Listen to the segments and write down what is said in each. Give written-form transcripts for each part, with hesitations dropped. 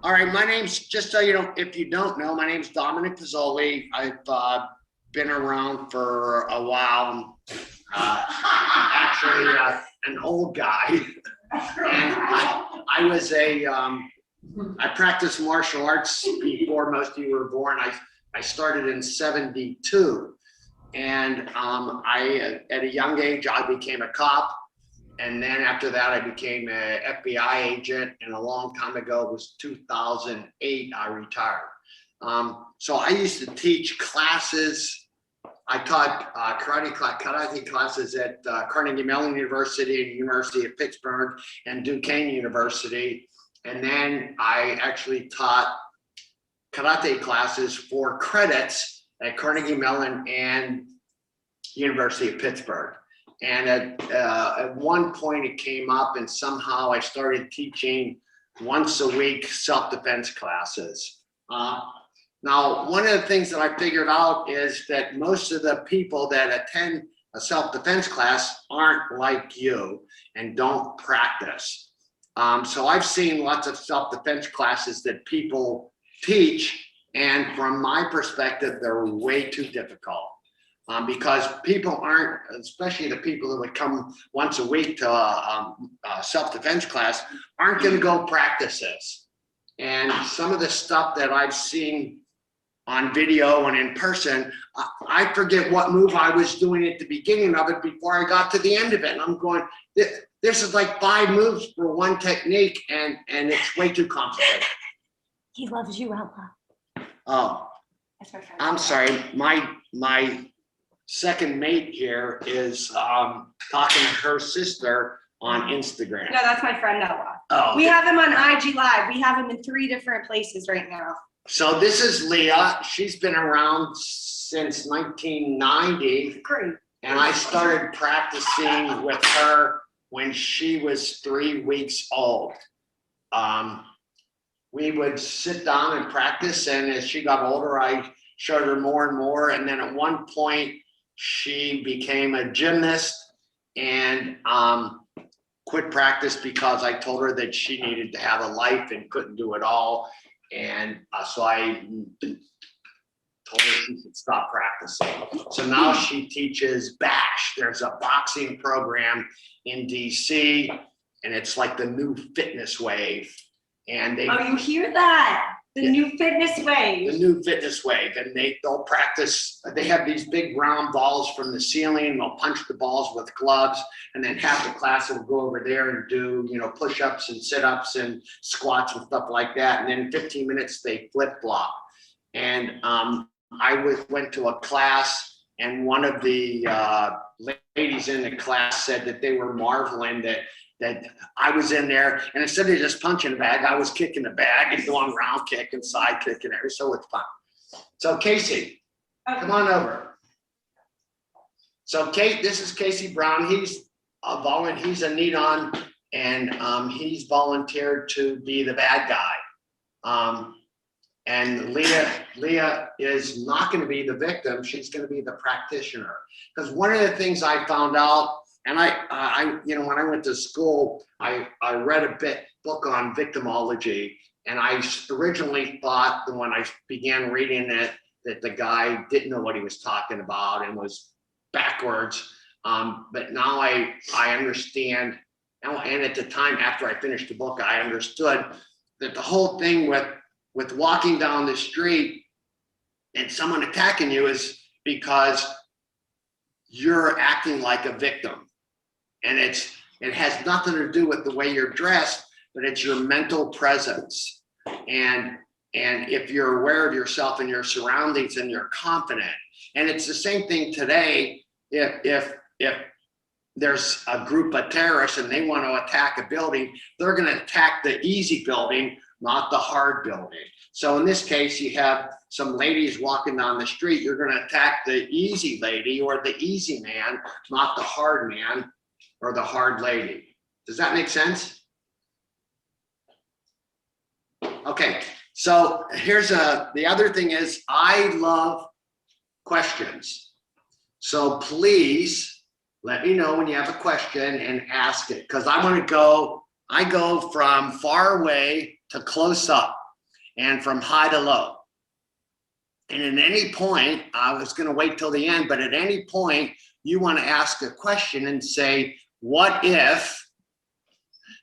All right, my name's, just so you know, if you don't know, my name's Dominic Pizoli. I've been around for a while. Actually, an old guy. And I was I practiced martial arts before most of you were born. I started in '72. And at a young age, I became a cop. And then after that, I became an FBI agent. And a long time ago, it was 2008, I retired. So I used to teach classes. I taught karate classes at Carnegie Mellon University and University of Pittsburgh and Duquesne University. And then I actually taught karate classes for credits at Carnegie Mellon and University of Pittsburgh. And at one point it came up, and somehow I started teaching once a week self-defense classes. Now, one of the things that I figured out is that most of the people that attend a self-defense class aren't like you and don't practice. So I've seen lots of self-defense classes that people teach, and from my perspective, they're way too difficult. Because people aren't, especially the people that would come once a week to a self-defense class, aren't going to go practice this. And some of the stuff that I've seen on video and in person, I forget what move I was doing at the beginning of it before I got to the end of it. And I'm going, this is like 5 moves for one technique, and it's way too complicated. He loves you, Ella. Oh, I'm sorry. My second mate here is talking to her sister on Instagram. No, that's my friend Ella. Oh, we have him on IG Live. We have him in 3 different places right now. So this is Leah. She's been around since 1990. Great. And I started practicing with her when she was 3 weeks old. We would sit down and practice, and as she got older, I showed her more and more. And then at one point, she became a gymnast and quit practice because I told her that she needed to have a life and couldn't do it all. And so I told her she should stop practicing. So now she teaches BASH. There's a boxing program in DC, and it's like the new fitness wave. And oh, you hear that? The new fitness wave. The new fitness wave, and they'll practice. They have these big round balls from the ceiling, and they'll punch the balls with gloves, and then half the class will go over there and do, you know, push-ups and sit-ups and squats and stuff like that. And then in 15 minutes they flip-flop. And I went to a class, and one of the ladies in the class said that they were marveling that I was in there, and instead of just punching the bag, I was kicking the bag and doing round kick and side kick and everything. So it's fun. So Casey, come on over. So Kate, this is Casey Brown. He's a neat-on, and he's volunteered to be the bad guy. And Leah is not going to be the victim. She's going to be the practitioner. Because one of the things I found out, and I you know, when I went to school, I read a book on victimology, and I originally thought that when I began reading it that the guy didn't know what he was talking about and was backwards. But now I understand, and at the time after I finished the book, I understood that the whole thing with walking down the street and someone attacking you is because you're acting like a victim. And it has nothing to do with the way you're dressed, but it's your mental presence. And if you're aware of yourself and your surroundings and you're confident. And it's the same thing today. If there's a group of terrorists and they want to attack a building, they're going to attack the easy building, not the hard building. So in this case, you have some ladies walking down the street, you're going to attack the easy lady or the easy man, not the hard man or the hard lady. Does that make sense? Okay, so here's the other thing is I love questions. So please let me know when you have a question and ask it, because I go from far away to close up. and from high to low. And at any point, I was going to wait till the end, but at any point, you want to ask a question and say, what if?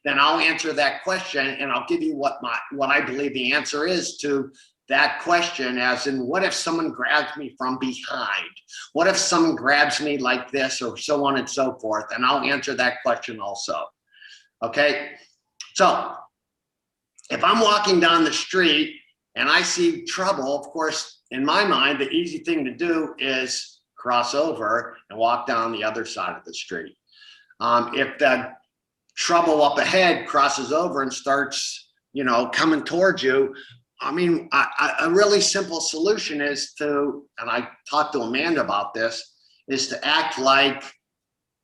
Then I'll answer that question, and I'll give you what I believe the answer is to that question, as in, what if someone grabs me from behind? What if someone grabs me like this, or so on and so forth? And I'll answer that question also. Okay? So if I'm walking down the street and I see trouble, of course, in my mind, the easy thing to do is cross over and walk down the other side of the street. If the trouble up ahead crosses over and starts, coming towards you, I mean, a really simple solution is to, and I talked to Amanda about this, is to act like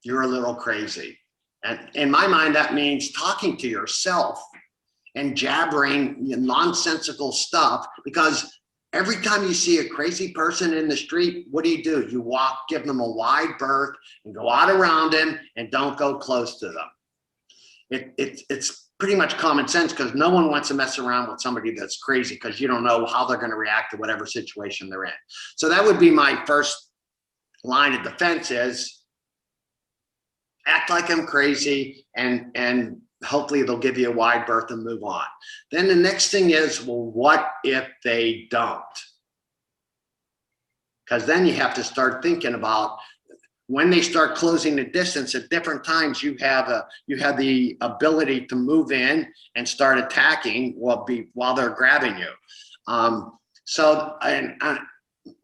you're a little crazy. And in my mind, that means talking to yourself and jabbering nonsensical stuff, because every time you see a crazy person in the street, what do? You walk, give them a wide berth and go out around them and don't go close to them. It's pretty much common sense, because no one wants to mess around with somebody that's crazy, because you don't know how they're going to react to whatever situation they're in. So that would be my first line of defense, is act like I'm crazy, and hopefully they'll give you a wide berth and move on. Then the next thing is, well, what if they don't? Because then you have to start thinking about when they start closing the distance. At different times, you have the ability to move in and start attacking while they're grabbing you.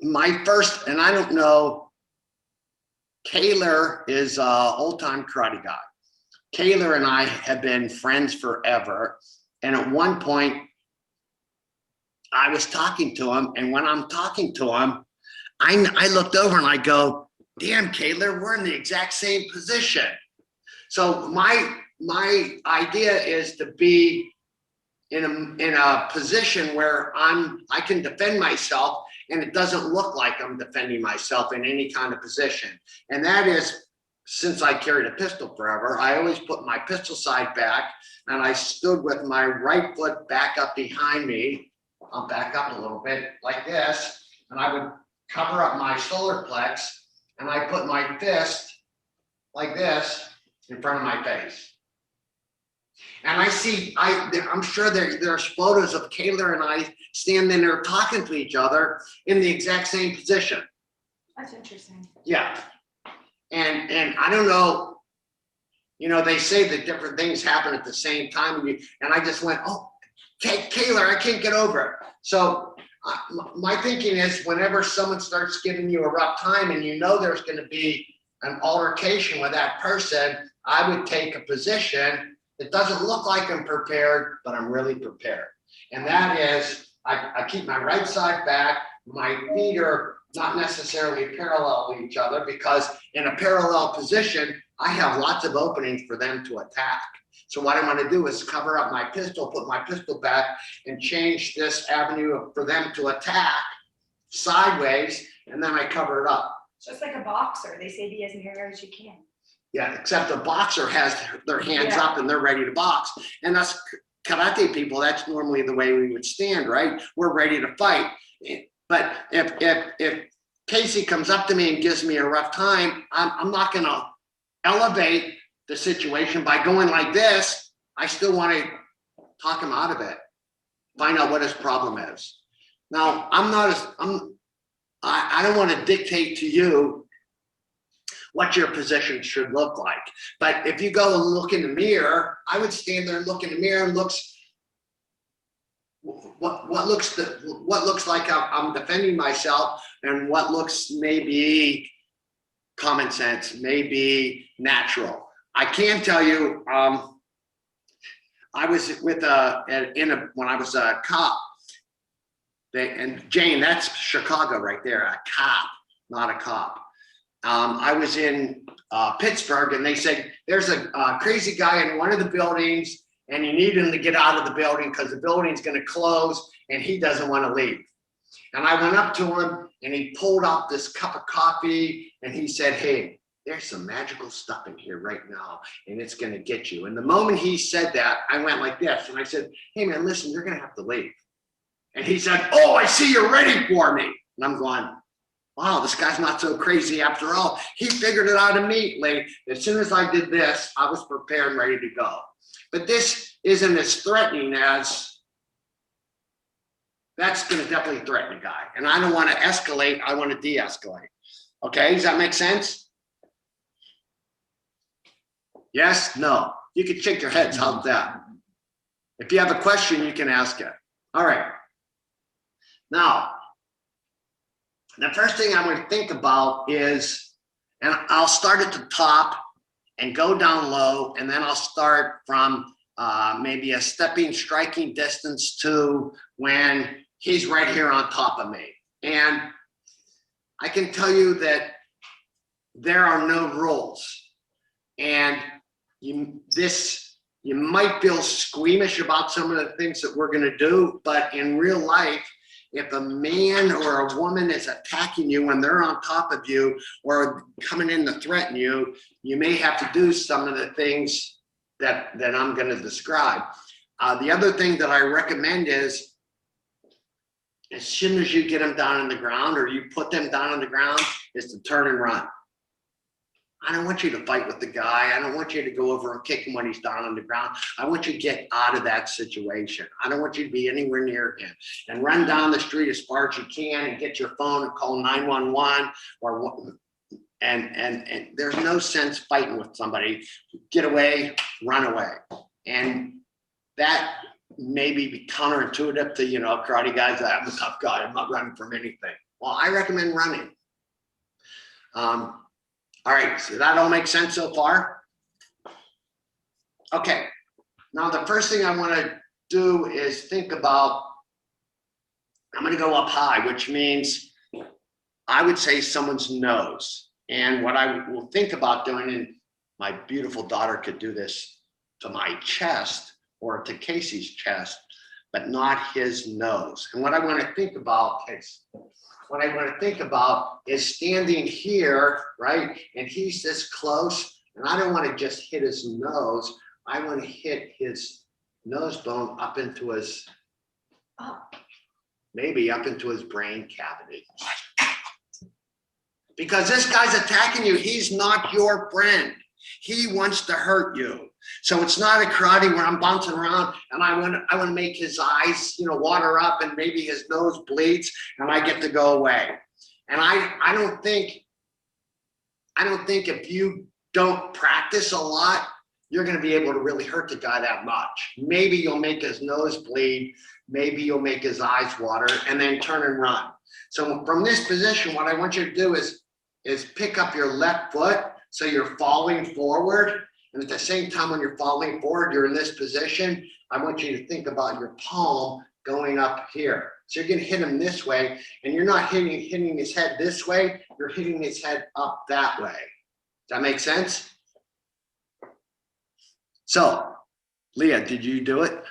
My first, and I don't know, Kaylor is an old-time karate guy. Kaylor and I have been friends forever. And at one point, I was talking to him, and when I'm talking to him, I looked over and I go, damn, Kaylor, we're in the exact same position. So my idea is to be in a position where I can defend myself, and it doesn't look like I'm defending myself in any kind of position. And that is, since I carried a pistol forever, I always put my pistol side back, and I stood with my right foot back up behind me. I'll back up a little bit like this, and I would cover up my solar plex, and I put my fist like this in front of my face. And I'm sure there's photos of Kaylor and I standing there talking to each other in the exact same position. That's interesting. Yeah. And I don't know, they say that different things happen at the same time. And I just went, oh, Kaylor, I can't get over it. So my thinking is, whenever someone starts giving you a rough time and there's going to be an altercation with that person, I would take a position that doesn't look like I'm prepared, but I'm really prepared. And that is, I keep my right side back. My feet are not necessarily parallel to each other, because in a parallel position, I have lots of openings for them to attack. So what I want to do is cover up my pistol, put my pistol back, and change this avenue for them to attack sideways, and then I cover it up. So it's like a boxer. They say be as near as you can. Yeah, except the boxer has their hands up and they're ready to box. And us karate people, that's normally the way we would stand, right? We're ready to fight. But if Casey comes up to me and gives me a rough time, I'm not going to elevate the situation by going like this. I still want to talk him out of it, find out what his problem is. Now, I don't want to dictate to you what your position should look like. But if you go and look in the mirror, I would stand there and look in the mirror and what looks like I'm defending myself, and what looks maybe common sense, maybe natural. I can tell you, I was with when I was a cop. And Jane, that's Chicago right there, a cop, not a cop. I was in Pittsburgh, and they said, there's a crazy guy in one of the buildings, and you need him to get out of the building because the building's going to close and he doesn't want to leave. And I went up to him, and he pulled out this cup of coffee, and he said, hey, there's some magical stuff in here right now, and it's going to get you. And the moment he said that, I went like this, and I said, hey man, listen, you're going to have to leave. And he said, oh, I see you're ready for me. And I'm going, wow, this guy's not so crazy after all. He figured it out immediately. As soon as I did this, I was prepared and ready to go. But this isn't as threatening as, that's going to definitely threaten a guy. And I don't want to escalate, I want to de-escalate. Okay, does that make sense? Yes, no. You can shake your heads, how's that? If you have a question, you can ask it. All right. Now, the first thing I would think about is, and I'll start at the top and go down low, and then I'll start from maybe a stepping, striking distance to when he's right here on top of me. And I can tell you that there are no rules. And you might feel squeamish about some of the things that we're gonna do, but in real life, if a man or a woman is attacking you when they're on top of you or coming in to threaten you, you may have to do some of the things that I'm going to describe. The other thing that I recommend is, as soon as you get them down on the ground or you put them down on the ground, is to turn and run. I don't want you to fight with the guy. I don't want you to go over and kick him when he's down on the ground. I want you to get out of that situation. I don't want you to be anywhere near him. And run down the street as far as you can and get your phone and call 911 and there's no sense fighting with somebody. Get away, run away. And that may be counterintuitive to, you know, karate guys that I'm a tough guy. I'm not running from anything. Well, I recommend running. All right, so that all makes sense so far? Okay, now the first thing I want to do is think about, I'm going to go up high, which means I would say someone's nose. And what I will think about doing, and my beautiful daughter could do this to my chest or to Casey's chest, but not his nose. And what I want to think about is, what I want to think about is standing here, right? And he's this close, and I don't want to just hit his nose. I want to hit his nose bone up into his, maybe up into his brain cavity. Because this guy's attacking you. He's not your friend. He wants to hurt you. So it's not a karate where I'm bouncing around and I want to make his eyes, you know, water up and maybe his nose bleeds and I get to go away. And I don't think if you don't practice a lot, you're going to be able to really hurt the guy that much. Maybe you'll make his nose bleed, maybe you'll make his eyes water, and then turn and run. So from this position, what I want you to do is pick up your left foot so you're falling forward. And at the same time, when you're falling forward, you're in this position. I want you to think about your palm going up here. So you're going to hit him this way, and you're not hitting his head this way. You're hitting his head up that way. Does that make sense? So, Leah, did you do it?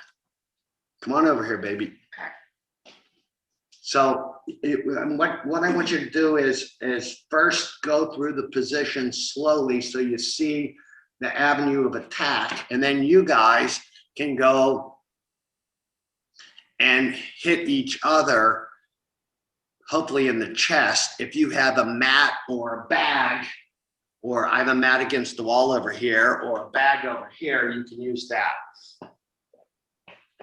Come on over here, baby. So what I want you to do is first go through the position slowly so you see the avenue of attack, and then you guys can go and hit each other, hopefully in the chest. If you have a mat or a bag, or I have a mat against the wall over here, or a bag over here, you can use that.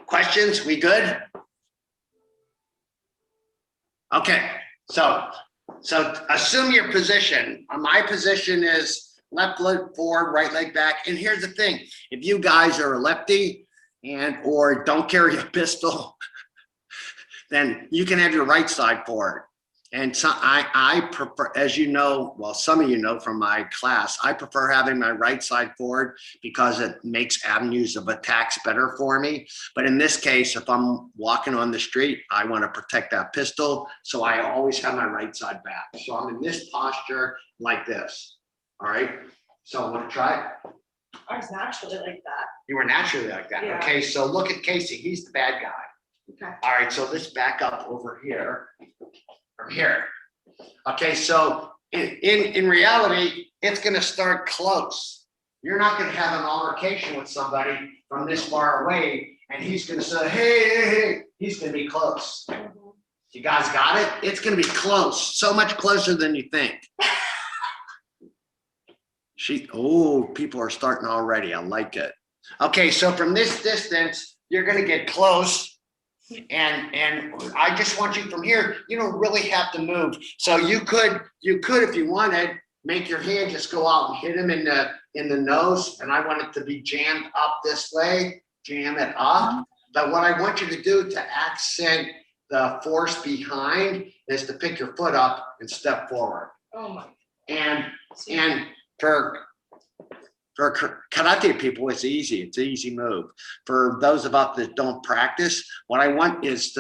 Questions? We good? Okay, so assume your position. My position is left leg forward, right leg back. And here's the thing, if you guys are a lefty or don't carry a pistol, then you can have your right side forward. And so I prefer, as you know, well, some of you know from my class, I prefer having my right side forward because it makes avenues of attacks better for me. But in this case, if I'm walking on the street, I want to protect that pistol. So I always have my right side back. So I'm in this posture like this. All right. So want to try it? I was naturally like that. You were naturally like that. Yeah. Okay. So look at Casey. He's the bad guy. Okay. All right. So let's back up over here. From here. Okay, so in reality, it's going to start close. You're not going to have an altercation with somebody from this far away and he's gonna say, hey, he's gonna be close. You guys got it? It's gonna be close, so much closer than you think. People are starting already. I like it. Okay, so from this distance, you're gonna get close. And I just want you from here, you don't really have to move. So you could, if you wanted, make your hand just go out and hit him in the nose. And I want it to be jammed up this way, jam it up. But what I want you to do to accent the force behind is to pick your foot up and step forward. Oh my. And for karate people, it's easy. It's an easy move. For those of us that don't practice, what I want is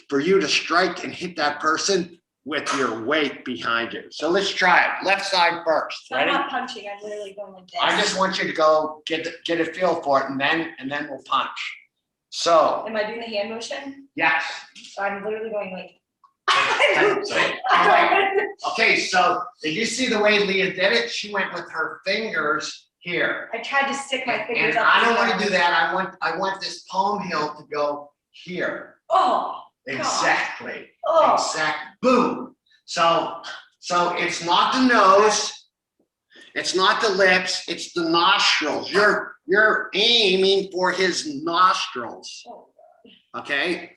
for you to strike and hit that person with your weight behind you. So let's try it. Left side first. So I'm not punching. I'm literally going like this. I just want you to go get a feel for it, and then we'll punch. So. Am I doing the hand motion? Yes. So I'm literally going like. Okay, so did you see the way Leah did it? She went with her fingers here. I tried to stick my fingers And up. I don't want to do that. I want this palm heel to go here. Oh. Exactly. Oh. Exact. Boom. So it's not the nose. It's not the lips. It's the nostrils. You're aiming for his nostrils. Oh, okay.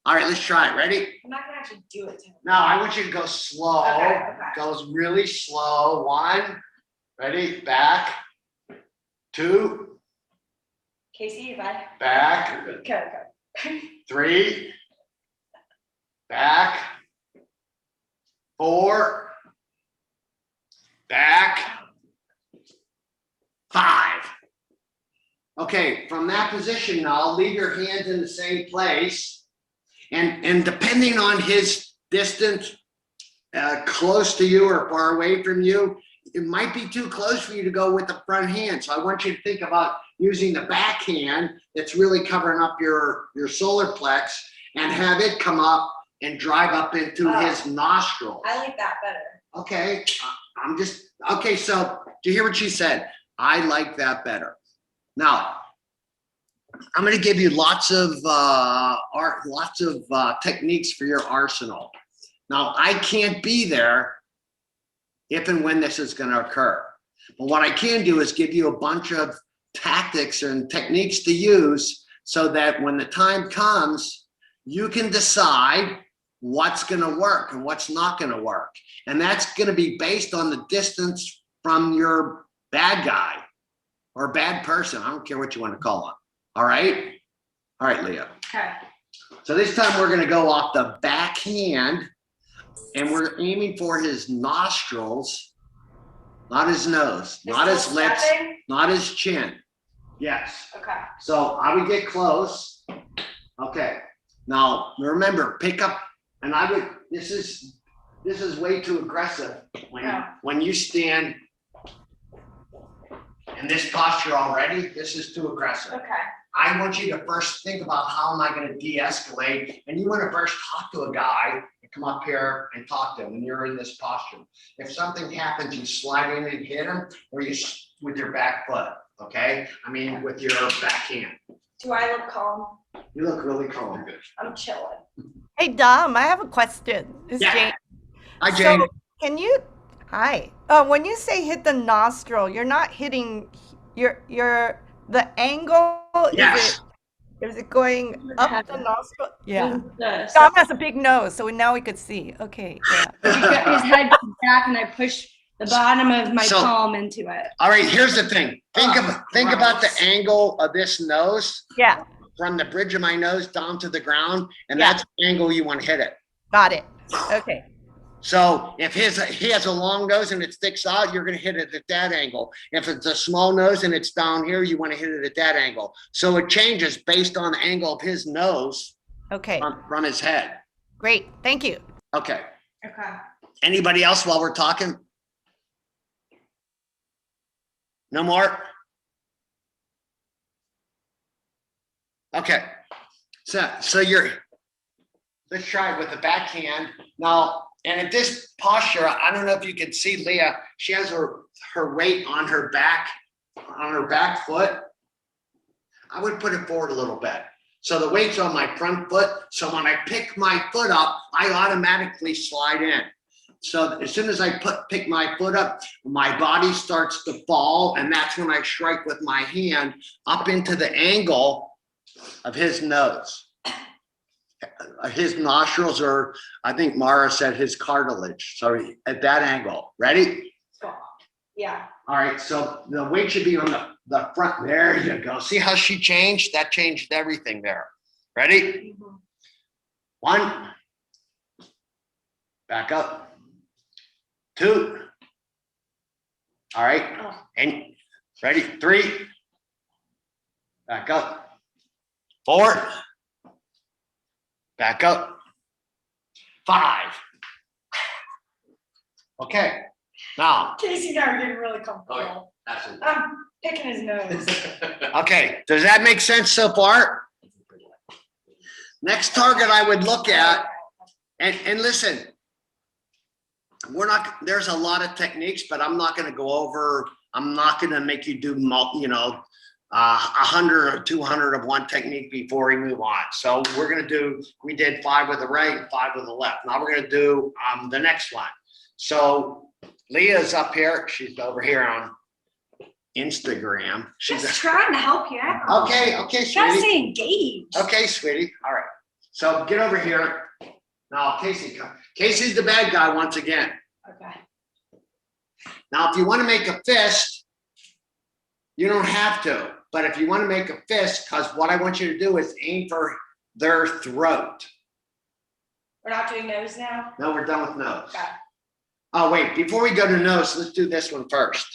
All right, let's try it. Ready? I'm not gonna actually do it to him. No, I want you to go slow. Okay. Goes really slow. 1. Ready? Back. 2. Casey, bye. Back. Okay. 3. Back. 4. Back. 5. Okay, from that position now, leave your hands in the same place. And depending on his distance, close to you or far away from you, it might be too close for you to go with the front hand. So I want you to think about using the back hand that's really covering up your solar plex and have it come up and drive up into his nostrils. I like that better. Okay, okay, so do you hear what she said? I like that better. Now, I'm going to give you lots of techniques for your arsenal. Now, I can't be there if and when this is going to occur. But what I can do is give you a bunch of tactics and techniques to use so that when the time comes, you can decide what's going to work and what's not going to work. And that's going to be based on the distance from your bad guy or bad person. I don't care what you want to call him. All right? All right, Leah. Okay. So this time we're going to go off the back hand and we're aiming for his nostrils, not his nose, not his lips, not his chin. Yes. Okay. So I would get close. Okay. Now remember, pick up, and I would, this is way too aggressive when you stand in this posture already. This is too aggressive. Okay. I want you to first think about how am I going to de-escalate, and you want to first talk to a guy and come up here and talk to him when you're in this posture. If something happens, you slide in and hit him, or you with your back foot. Okay, I mean with your back hand. Do I look calm? You look really calm. I'm chilling. Hey Dom, I have a question. This is Jane. Hi, Jane. So can you, hi. When you say hit the nostril, you're not hitting the angle. Yes. Is it going up the nostril? Yeah. This. Dom has a big nose, so now we could see. Okay. Yeah. His head back, and I push the bottom of my palm into it. All right, here's the thing. Think about the angle of this nose. Yeah. From the bridge of my nose down to the ground, and that's the angle you want to hit it. Got it. Okay. So if he has a long nose and it sticks out, you're going to hit it at that angle. If it's a small nose and it's down here, you want to hit it at that angle. So it changes based on the angle of his nose. Okay. From his head. Great. Thank you. Okay. Okay. Anybody else while we're talking? No more? Okay. So let's try it with the backhand. Now, and at this posture, I don't know if you can see Leah, she has her weight on her back foot. I would put it forward a little bit. So the weight's on my front foot. So when I pick my foot up, I automatically slide in. So as soon as I pick my foot up, my body starts to fall, and that's when I strike with my hand up into the angle of his nose. His nostrils are, I think Mara said, his cartilage. So at that angle. Ready? Yeah. All right, so the weight should be on the front. There you go. See how she changed? That changed everything there. Ready? Mhm. 1. Back up. 2. All right. Oh. And ready? 3. Back up. 4. Back up. 5. Okay. Now, Casey and I are getting really comfortable. Okay. absolutely. I'm picking his nose. Okay, does that make sense so far? Next target I would look at, and listen, there's a lot of techniques, but I'm not going to go over, I'm not going to make you do, 100 or 200 of one technique before we move on. So we're going to do, we did 5 with the right and 5 with the left. Now we're going to do the next one. So Leah's up here. She's over here on Instagram. Just trying to help you out. Okay, Gotta sweetie. stay engaged. Okay, sweetie. All right. So get over here. Now, Casey, come. Casey's the bad guy once again. Okay. Now, if you want to make a fist, you don't have to. But if you want to make a fist, because what I want you to do is aim for their throat. We're not doing nose now? No, we're done with nose. Okay. Oh, wait. Before we go to nose, let's do this one first.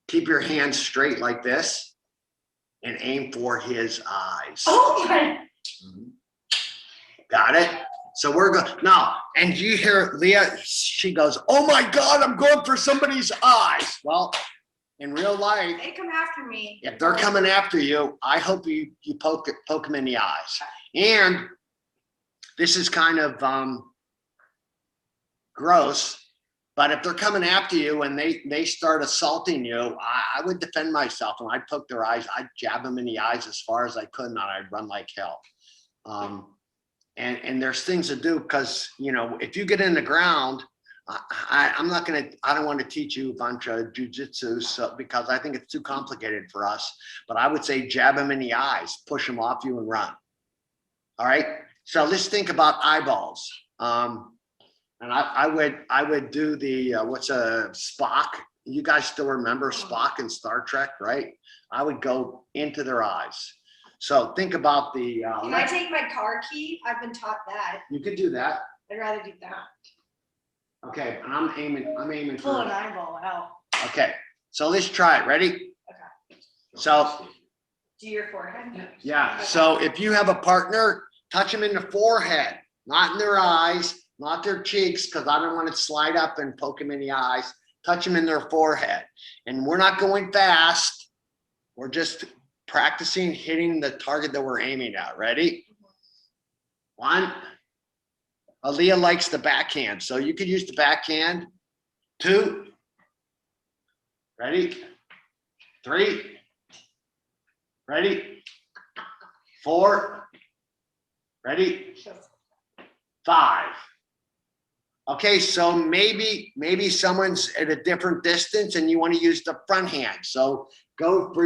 Keep your hands straight like this and aim for his eyes. Oh my. Got it? So we're going now, and you hear Leah, she goes, oh my God, I'm going for somebody's eyes. Well, in real life, They come after me. if they're coming after you, I hope you poke them in the eyes. And this is kind of gross, but if they're coming after you and they start assaulting you, I would defend myself, and I'd poke their eyes. I'd jab them in the eyes as far as I could, and I'd run like hell. And there's things to do, because, if you get in the ground, I don't want to teach you a bunch of jujitsu, because I think it's too complicated for us, but I would say jab them in the eyes, push them off you and run. All right. So let's think about eyeballs. And I would do the, what's a Spock? You guys still remember Spock in Star Trek, right? I would go into their eyes. So think about the. Can I take my car key? I've been taught that. You could do that. I'd rather do that. Okay, and I'm aiming Pull for. an eyeball out. Okay, so let's try it. Ready? Okay. So Do your forehead? yeah, so if you have a partner, touch them in the forehead, not in their eyes, not their cheeks, because I don't want to slide up and poke them in the eyes. Touch them in their forehead, and we're not going fast. We're just practicing hitting the target that we're aiming at. Ready? 1. Aaliyah likes the backhand, so you could use the backhand. 2. Ready? 3. Ready? 4. Ready? 5. Okay, so maybe someone's at a different distance and you want to use the front hand. So go for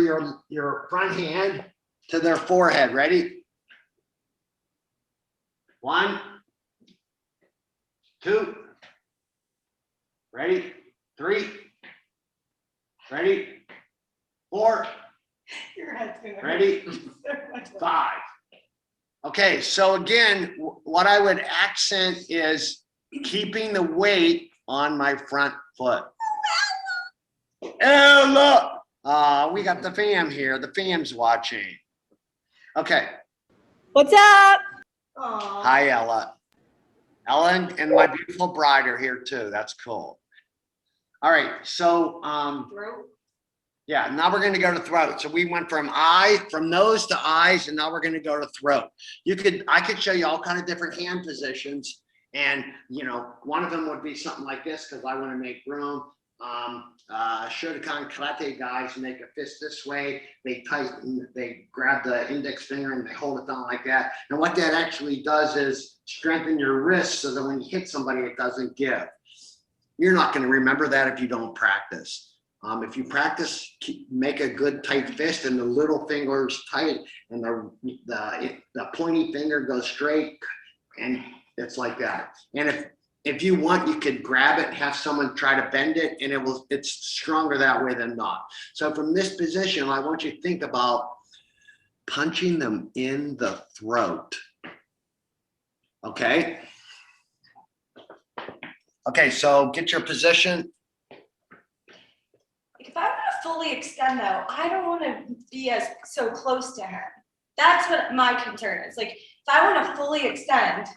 your front hand to their forehead. Ready? 1, 2. Ready? 3. Ready? 4. Your head's gonna hurt Ready? so much. 5. Okay, so again, what I would accent is keeping the weight on my front foot. Ella! We got the fam here. The fam's watching. Okay. What's up? Aw. Hi, Ella. Ella and my beautiful bride are here too. That's cool. All right. So, Throat. yeah, now we're going to go to throat. So we went from nose to eyes, and now we're going to go to throat. I could show you all kind of different hand positions. And, one of them would be something like this, because I want to make room. Shotokan Karate guys make a fist this way. They tighten, they grab the index finger and they hold it down like that. And what that actually does is strengthen your wrist so that when you hit somebody, it doesn't give. You're not going to remember that if you don't practice. If you practice, make a good tight fist and the little finger's tight and the pointy finger goes straight, and it's like that. And if you want, you could grab it and have someone try to bend it, and it's stronger that way than not. So from this position, I want you to think about punching them in the throat. Okay? Okay, so get your position. If I want to fully extend though, I don't want to be so close to him. That's what my concern is. Like, if I want to fully extend,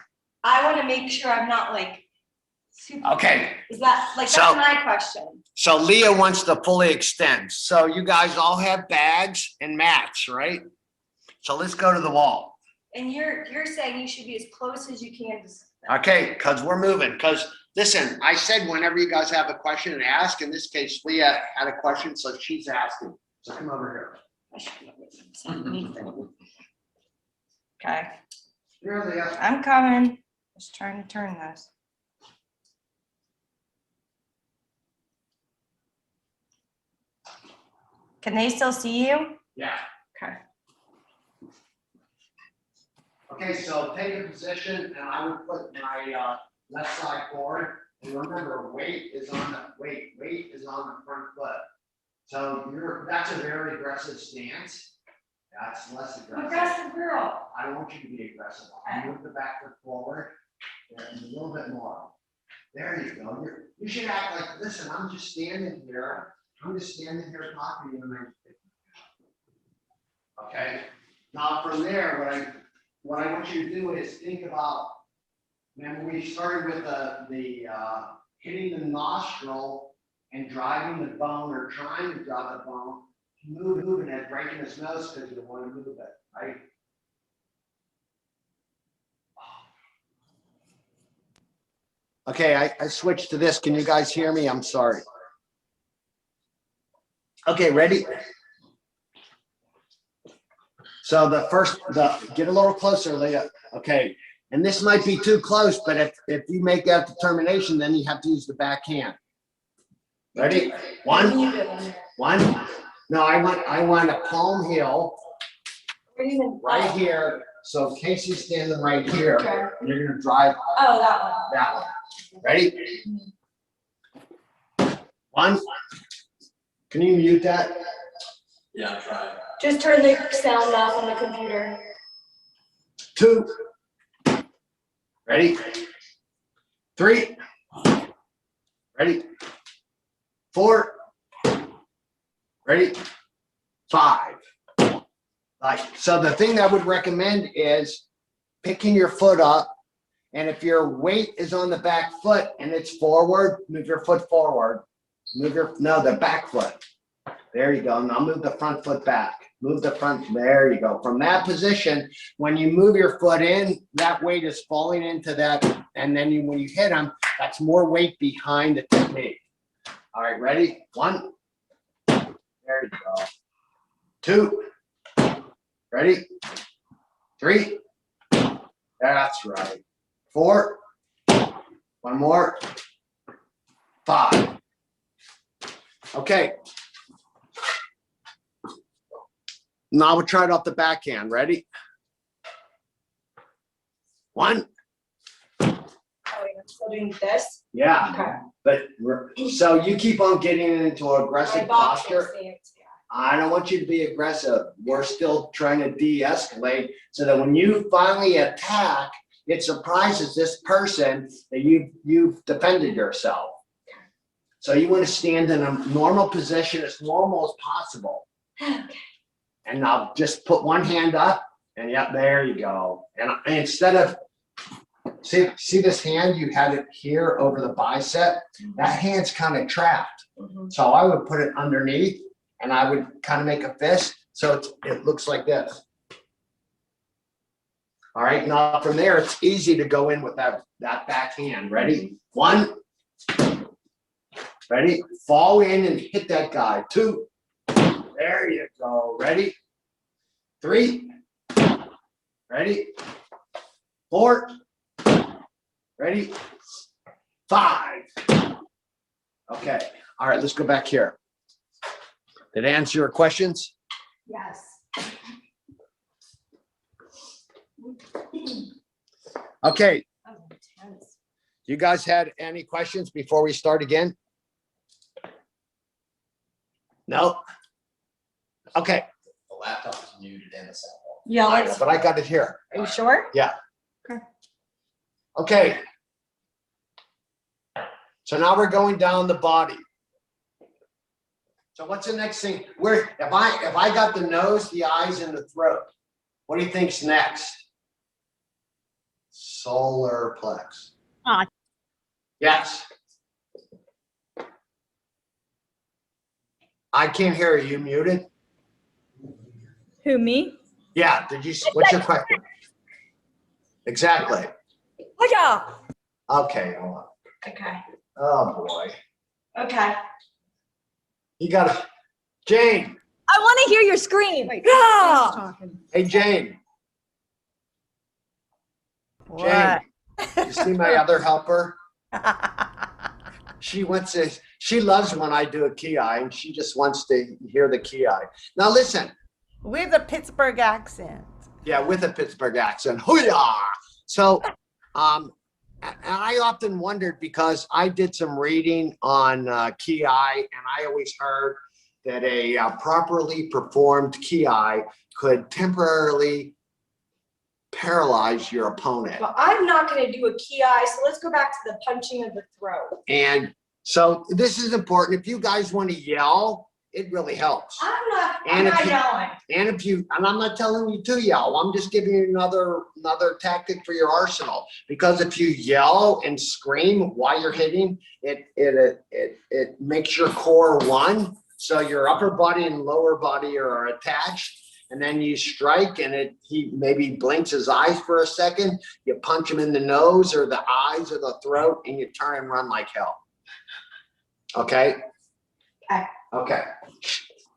I want to make sure I'm not like super. Okay. Is that like, So, that's my question. So Leah wants to fully extend. So you guys all have bags and mats, right? So let's go to the wall. And you're saying you should be as close as you can to. Okay, because we're moving. Because listen, I said whenever you guys have a question and ask. In this case, Leah had a question, so she's asking. So come over here. Okay. Here, Leah. I'm coming. Just trying to turn this. Can they still see you? Yeah. Okay. Okay, so take a position, and I would put my left side forward. And remember, weight is on the front foot. So that's a very aggressive stance. That's less aggressive. Aggressive girl. I don't want you to be aggressive. I'll move the back foot forward and a little bit more. There you go. You should act like, listen, I'm just standing here. I'm just standing here talking to you. Okay. Now from there, what I want you to do is think about, remember we started with the hitting the nostril and driving the bone or trying to drive the bone, moving it, breaking his nose because you want to move it, right? Okay, I switched to this. Can you guys hear me? I'm sorry. Okay, ready? So get a little closer, Leah. Okay, and this might be too close, but if you make that determination, then you have to use the back hand. Ready? One. No, I want a palm heel right here. So Casey's standing right here, and you're gonna drive. Oh, that one. That one. Ready? One. Can you mute that? Yeah, I'm trying. Just turn the sound off on the computer. Two. Ready? Three. Ready? Four. Ready? Five. So the thing I would recommend is picking your foot up, and if your weight is on the back foot and it's forward, move your foot forward. The back foot. There you go. Now move the front foot back. Move the front. There you go. From that position, when you move your foot in, that weight is falling into that. And then when you hit them, that's more weight behind the technique. All right, ready? One. There you go. Two. Ready? Three. That's right. Four. One more. Five. Okay. Now we'll try it off the backhand. Ready? One. Oh, you're still doing this? Yeah. Okay. But so you keep on getting into aggressive posture. I don't want you to be aggressive. We're still trying to de-escalate so that when you finally attack, it surprises this person that you've defended yourself. So you want to stand in a normal position, as normal as possible. Okay. And now just put one hand up, and yep, there you go. And instead of, see this hand, you had it here over the bicep. That hand's kind of trapped. So I would put it underneath, and I would kind of make a fist, so it looks like this. All right, now from there, it's easy to go in with that back hand. Ready? One. Ready? Fall in and hit that guy. 2. There you go. Ready? 3. Ready? 4. Ready? 5. Okay. All right, let's go back here. Did I answer your questions? Yes. Okay. That was intense. You guys had any questions before we start again? No? Okay. The laptop is muted and the cell phone. Yeah, I know, but I got it here. are you sure? Okay. So now we're going down the body. So what's the next thing? Where if I got the nose, the eyes, and the throat, what do you think's next? Solar plex. Yes. I can't hear you. You muted? Who, me? Yeah. What's your question? Exactly. Hiya! Okay. Hold on. Okay. Oh boy. Okay. You got Jane. I want to hear your scream. Yeah! Hey, Jane. What? You see my other helper? She loves when I do a ki, and she just wants to hear the ki. Now listen. With a Pittsburgh accent. Yeah, with a Pittsburgh accent. Hoo-yah! So, and I often wondered because I did some reading on ki, and I always heard that a properly performed ki could temporarily paralyze your opponent. Well, I'm not going to do a ki, so let's go back to the punching of the throat. And so this is important. If you guys want to yell, it really helps. I'm not yelling. And I'm not telling you to yell. I'm just giving you another tactic for your arsenal. Because if you yell and scream while you're hitting, it makes your core one. So your upper body and lower body are attached. And then you strike, and he maybe blinks his eyes for a second. You punch him in the nose or the eyes or the throat, and you turn and run like hell. Okay? Okay. Okay.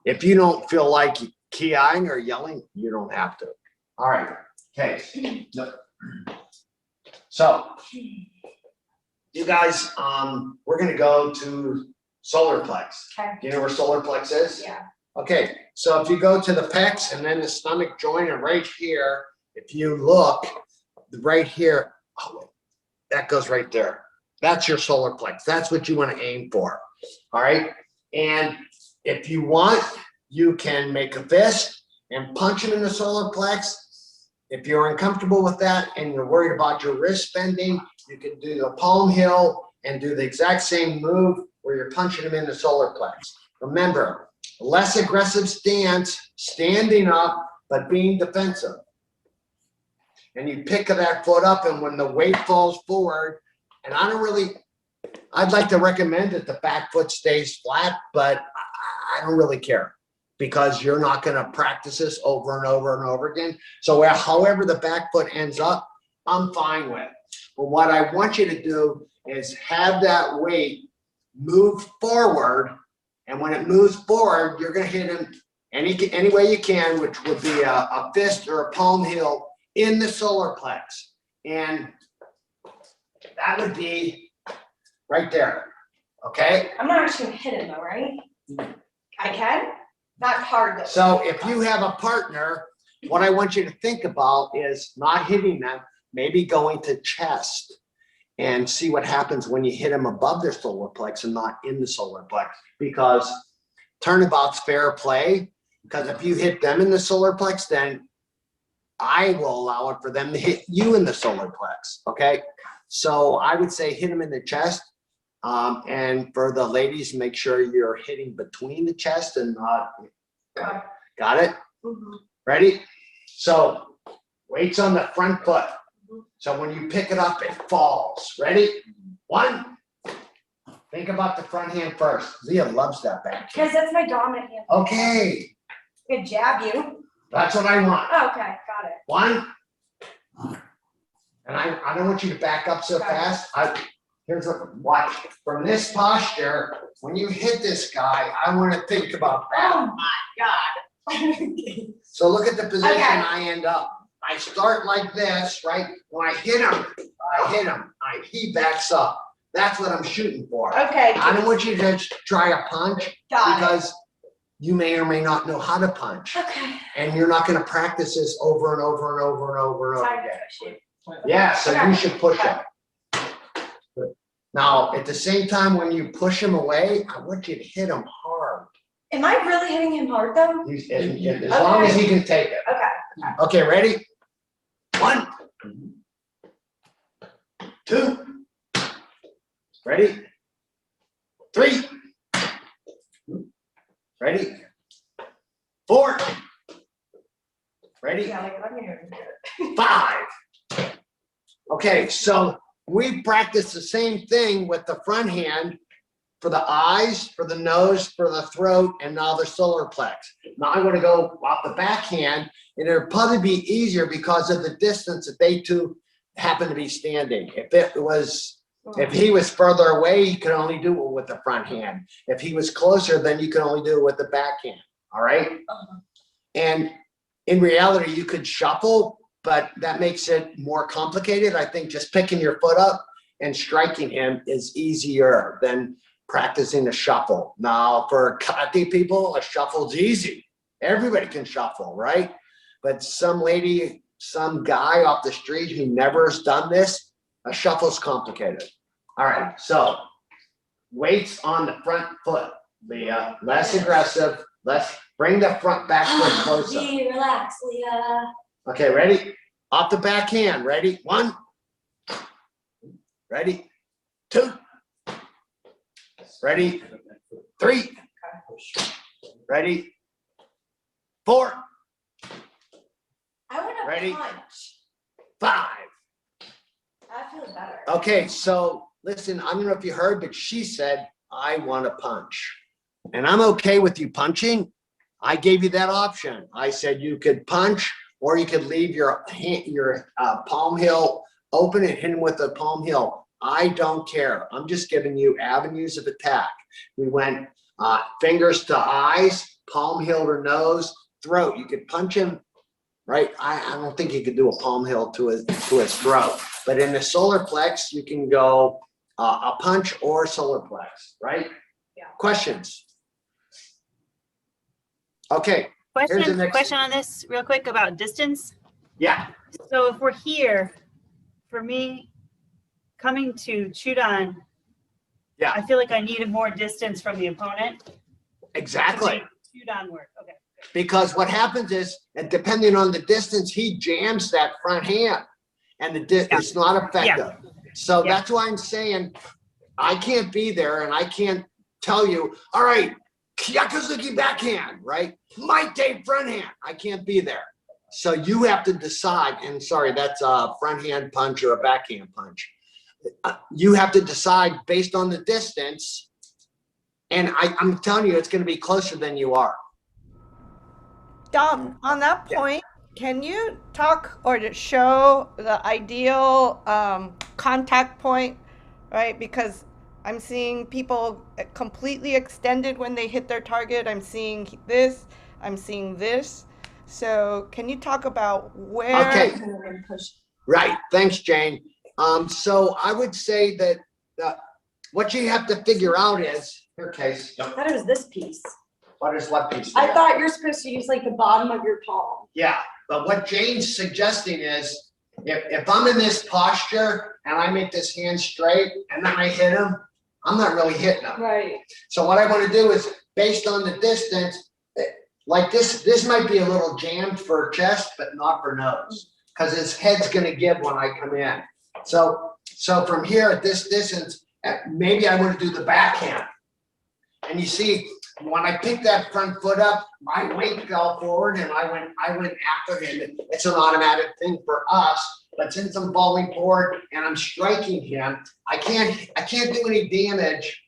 If you don't feel like ki-ing or yelling, you don't have to. All right. Okay. No. So, you guys, we're going to go to solar plex. Okay. Do you know where solar plex is? Yeah. Okay, so if you go to the pecs and then the stomach joint, and right here, if you look right here, oh, that goes right there. That's your solar plex. That's what you want to aim for. All right. And if you want, you can make a fist and punch him in the solar plex. If you're uncomfortable with that and you're worried about your wrist bending, you can do the palm heel and do the exact same move where you're punching him in the solar plex. Remember, less aggressive stance, standing up, but being defensive. And you pick that foot up, and when the weight falls forward, and I'd like to recommend that the back foot stays flat, but I don't really care because you're not going to practice this over and over and over again. So however the back foot ends up, I'm fine with. But what I want you to do is have that weight move forward. And when it moves forward, you're going to hit him any way you can, which would be a fist or a palm heel in the solar plex. And that would be right there. Okay? I'm not actually going to hit him though, right? I can? Not hard though. So if you have a partner, what I want you to think about is not hitting them, maybe going to chest and see what happens when you hit them above their solar plex and not in the solar plex. Because turnabout's fair play. Because if you hit them in the solar plex, then I will allow it for them to hit you in the solar plex. Okay. So I would say hit them in the chest. And for the ladies, make sure you're hitting between the chest and not. Got it? Mm-hmm. Ready? So weight's on the front foot. So when you pick it up, it falls. Ready? 1. Think about the front hand first. Leah loves that back. Because that's my dominant hand. Okay. I could jab you. That's what I want. Oh, okay, got it. 1. And I don't want you to back up so fast. here's a watch. From this posture, when you hit this guy, I want to think about that. Oh my God. So look at the position Okay. I end up. I start like this, right? When I hit him, he backs up. That's what I'm shooting for. Okay. I don't want you to try to punch Got it. because you may or may not know how to punch. Okay. And you're not gonna practice this over and over and over and over and over Sorry, again. shoot. Yeah, so you Okay. should push him. Now, at the same time, when you push him away, I want you to hit him hard. Am I really hitting him hard though? As long as he can take it. Okay. Okay, ready? 1, 2, ready? 3, ready? 4, ready? Yeah, like, I'm gonna- 5. Okay, so we practice the same thing with the front hand for the eyes, for the nose, for the throat, and now the solar plex. Now I'm gonna go off the backhand, and it'll probably be easier because of the distance that they two happen to be standing. If he was further away, he could only do it with the front hand. If he was closer, then you could only do it with the backhand, all right? And in reality, you could shuffle, but that makes it more complicated. I think just picking your foot up and striking him is easier than practicing a shuffle. Now, for karate people, a shuffle's easy. Everybody can shuffle, right? But some lady, some guy off the street who never has done this, a shuffle's complicated. All right, so weights on the front foot, Leah. Less aggressive. Let's bring the front back foot closer. Lee, relax, Leah. Okay, ready? Off the backhand. Ready? 1. Ready? 2. Ready? 3. Ready? 4. I want to Ready? punch. 5. That feels better. Okay, so listen, I don't know if you heard, but she said, I want to punch. And I'm okay with you punching. I gave you that option. I said you could punch or you could leave your hand, your palm heel open and hit him with the palm heel. I don't care. I'm just giving you avenues of attack. We went fingers to eyes, palm heel to nose, throat. You could punch him, right? I don't think you could do a palm heel to his throat. But in the solar plex, you can go a punch or solar plex, right? Yeah. Questions? Okay. Here's the Question, next- question on this real quick about distance. Yeah. So if we're here, for me, coming to Chudan, Yeah. I feel like I needed more distance from the opponent. to Exactly. make Chudan work, okay. Because what happens is, and depending on the distance, he jams that front hand and it's not effective. So Yeah. that's why I'm saying I can't be there and I can't tell you, all right, Kyakuzuki backhand, right? Might take front hand. I can't be there. So you have to decide, and sorry, that's a front hand punch or a backhand punch. You have to decide based on the distance. And I'm telling you, it's going to be closer than you are. Dom, on that point, can you talk or to show the ideal contact point, right? Because I'm seeing people completely extended when they hit their target. I'm seeing this, I'm seeing this. So can you talk about where? Okay. Right. Thanks, Jane. So I would say that what you have to figure out is, here, Case, I thought it was this piece. what is what piece? I thought you're supposed to use like the bottom of your palm. Yeah, but what Jane's suggesting is, if I'm in this posture and I make this hand straight and then I hit him, I'm not really hitting him. Right. So what I want to do is, based on the distance, like this might be a little jammed for chest, but not for nose, because his head's going to give when I come in. So from here at this distance, maybe I want to do the backhand. And you see, when I picked that front foot up, my weight fell forward and I went after him. It's an automatic thing for us, but since I'm falling forward and I'm striking him, I can't do any damage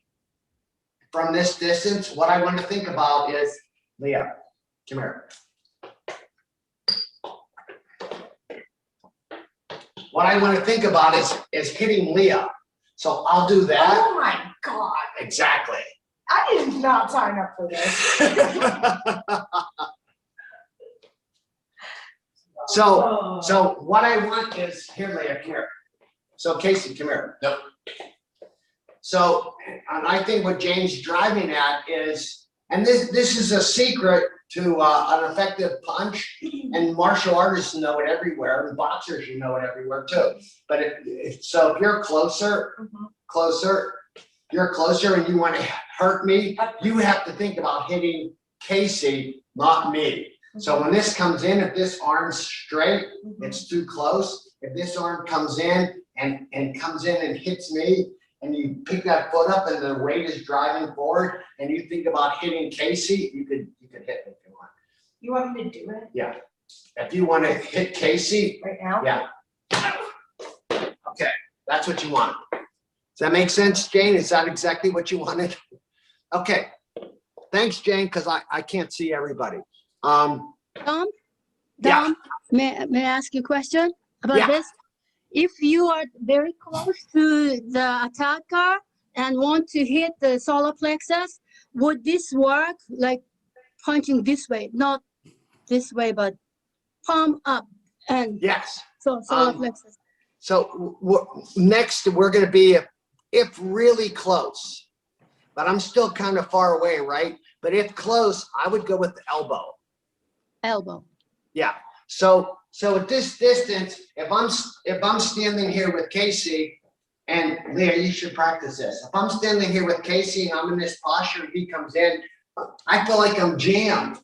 from this distance. What I want to think about is, Leah, come here. What I want to think about is hitting Leah. So I'll do that. Oh my God. Exactly. I did not sign up for this. So what I want is, here, Leah, come here. So Casey, come here. Nope. So, and I think what James is driving at is, and this is a secret to an effective punch, and martial artists know it everywhere, and boxers, you know it everywhere too. But so if you're closer, you're closer and you want to hurt me, you have to think about hitting Casey, not me. So when this comes in, if this arm's straight, it's too close. If this arm comes in and comes in and hits me, and you pick that foot up and the weight is driving forward, and you think about hitting Casey, you could hit me if you want. You want me to do it Yeah. If you want to hit Casey, right now? yeah. Okay, that's what you want. Does that make sense, Jane? Is that exactly what you wanted? Okay. Thanks, Jane, because I can't see everybody. Dom, Yeah. may I ask you a question about Yeah. this? If you are very close to the attacker and want to hit the solar plexus, would this work like punching this way? Not this way, but palm up and Yes. so solar plexus. So next, we're going to be, if really close, but I'm still kind of far away, right? But if close, I would go with the elbow. Elbow. Yeah. So at this distance, if I'm standing here with Casey, and Leah, you should practice this. If I'm standing here with Casey and I'm in this posture and he comes in, I feel like I'm jammed,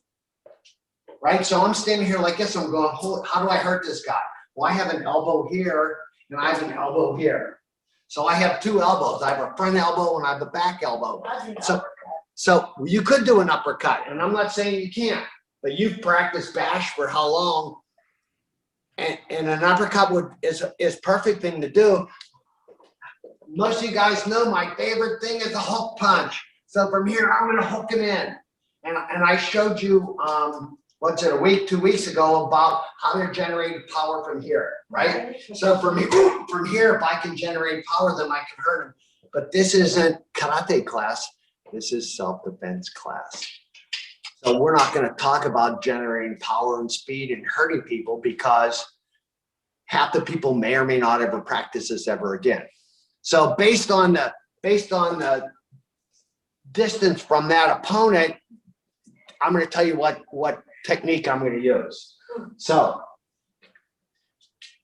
right? So I'm standing here like this. I'm going, how do I hurt this guy? Well, I have an elbow here and I have an elbow here. So I have two elbows. I have a front elbow and I have a back elbow. So you could do an uppercut, and I'm not saying you can't, but you've practiced bash for how long? And an uppercut is perfect thing to do. Most of you guys know my favorite thing is a hook punch. So from here, I'm gonna hook him in. And I showed you, what's it, a week, 2 weeks ago about how to generate power from here, right? So from here, if I can generate power, then I can hurt him. But this isn't karate class. This is self-defense class. So we're not going to talk about generating power and speed and hurting people, because half the people may or may not ever practice this ever again. So based on the distance from that opponent, I'm going to tell you what technique I'm going to use. So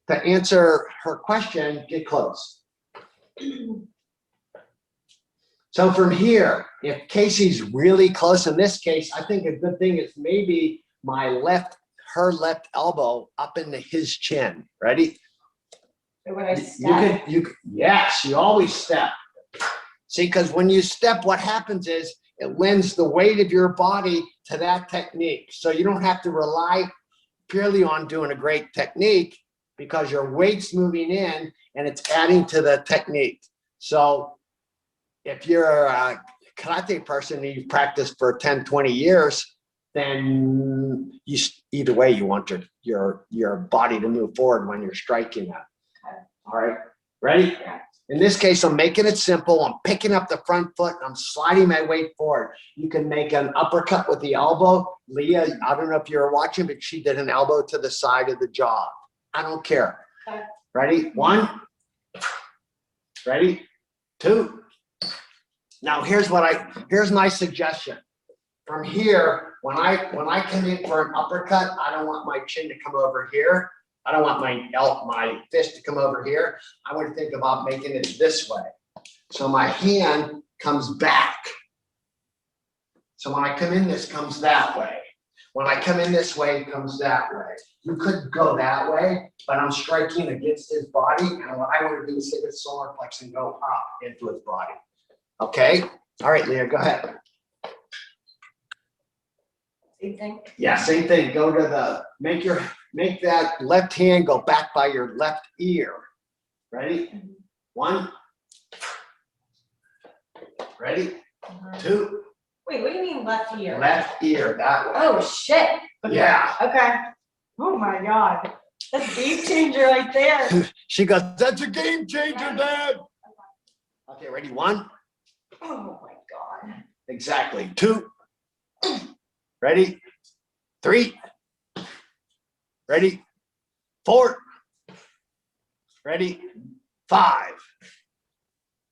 to answer her question, get close. So from here, if Casey's really close, in this case, I think a good thing is maybe her left elbow up into his chin. Ready? When I step. Yes, you always step. See, because when you step, what happens is it lends the weight of your body to that technique. So you don't have to rely purely on doing a great technique, because your weight's moving in and it's adding to the technique. So if you're a karate person and you've practiced for 10, 20 years, then either way, you want your body to move forward when you're striking that. Okay. All right, ready? Yeah. In this case, I'm making it simple. I'm picking up the front foot and I'm sliding my weight forward. You can make an uppercut with the elbow. Leah, I don't know if you're watching, but she did an elbow to the side of the jaw. I don't care. Okay. Ready? 1. Ready? 2. Now here's my suggestion. From here, when I come in for an uppercut, I don't want my chin to come over here. I don't want my fist to come over here. I want to think about making it this way. So my hand comes back. So when I come in, this comes that way. When I come in this way, it comes that way. You could go that way, but I'm striking against his body. And what I want to do is hit his solar plexus and go up into his body. Okay? All right, Leah, go ahead. Same thing. Yeah, same thing. Go to make that left hand go back by your left ear. Ready? 1. Ready? 2. Wait, what do you mean left ear? Left ear, that way. Oh, shit. Yeah. Okay. Oh my God. That's a game changer right there. She goes, that's a game changer, Dad. Okay, ready? 1. Oh my God. Exactly. 2. Ready? 3. Ready? 4. Ready? 5.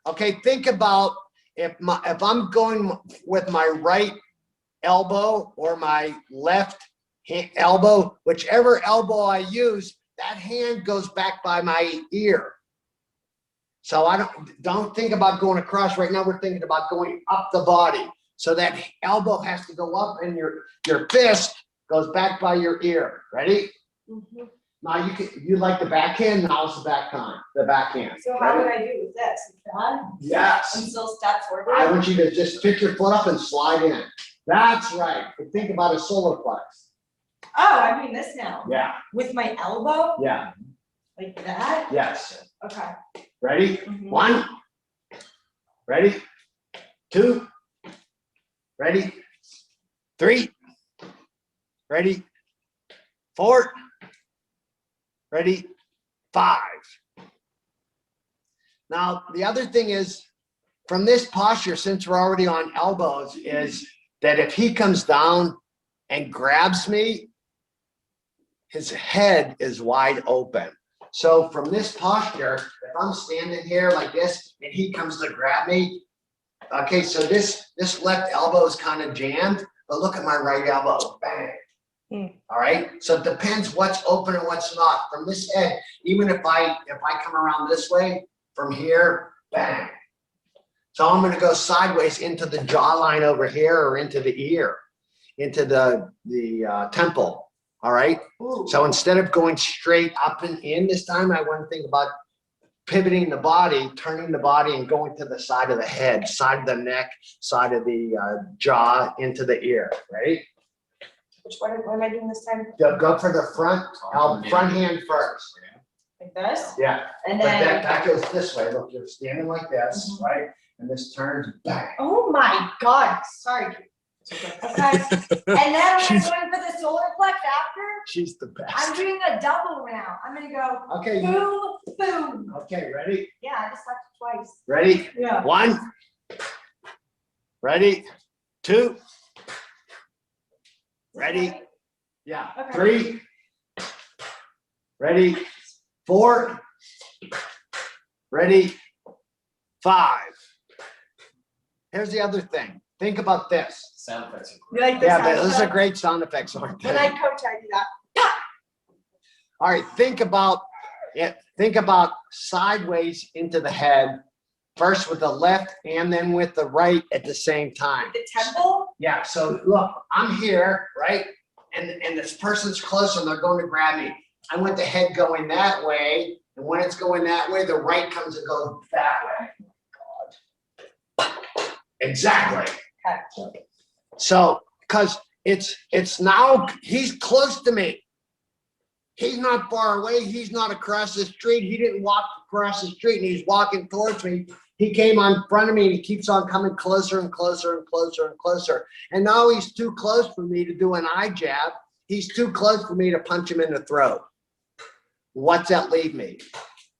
Okay, think about if I'm going with my right elbow or my left elbow, whichever elbow I use, that hand goes back by my ear. So I don't think about going across. Right now we're thinking about going up the body. So that elbow has to go up and your fist goes back by your ear. Ready? Mhm. Now you like the backhand, now it's the backhand. So how would I do with this? That? Yes. And still step forward? I want you to just pick your foot up and slide in. That's right. But think about a solar plex. Oh, I'm doing this now. Yeah, With my elbow? yeah, Like that? yes. Okay. Ready? Mhm. 1. Ready? 2. Ready? 3. Ready? 4. Ready? 5. Now, the other thing is, from this posture, since we're already on elbows, is that if he comes down and grabs me, his head is wide open. So from this posture, if I'm standing here like this and he comes to grab me, okay, so this left elbow is kind of jammed, but look at my right elbow, bang. All right, so it depends what's open and what's not. From this head, even if I come around this way, from here, bang. So I'm gonna go sideways into the jawline over here or into the ear, into the temple, all right? So instead of going straight up and in this time, I want to think about pivoting the body, turning the body and going to the side of the head, side of the neck, side of the jaw, into the ear, right? Which one, what am I doing this time? Go for the front hand first. Like this? Yeah, And but then, that goes this way. Look, you're standing like this, right? And this turns back. oh my God, sorry. Okay. And then I'm going for the solar plex after. She's the I'm best. doing a double now. I'm gonna go Okay, boom, boom. okay, ready? Yeah, I just left it twice. Ready? Yeah. 1. Ready? 2. Ready? Yeah. Okay. 3. Ready? 4. Ready? 5. Here's the other thing. Think about this. Sound effects are You great. like this? Yeah, but sound those are effect? great sound effects, aren't When I they? coach, I do that. All right, think about it. Think about sideways into the head, first with the left and then with the right at the same time. The temple? Yeah, so look, I'm here, right? And this person's close and they're going to grab me. I want the head going that way, and when it's going that way, the right comes and goes that way. Exactly. Okay. So, because it's now, he's close to me. He's not far away. He's not across the street. He didn't walk across the street and he's walking towards me. He came on front of me and he keeps on coming closer and closer and closer and closer. And now he's too close for me to do an eye jab. He's too close for me to punch him in the throat. What's that leave me?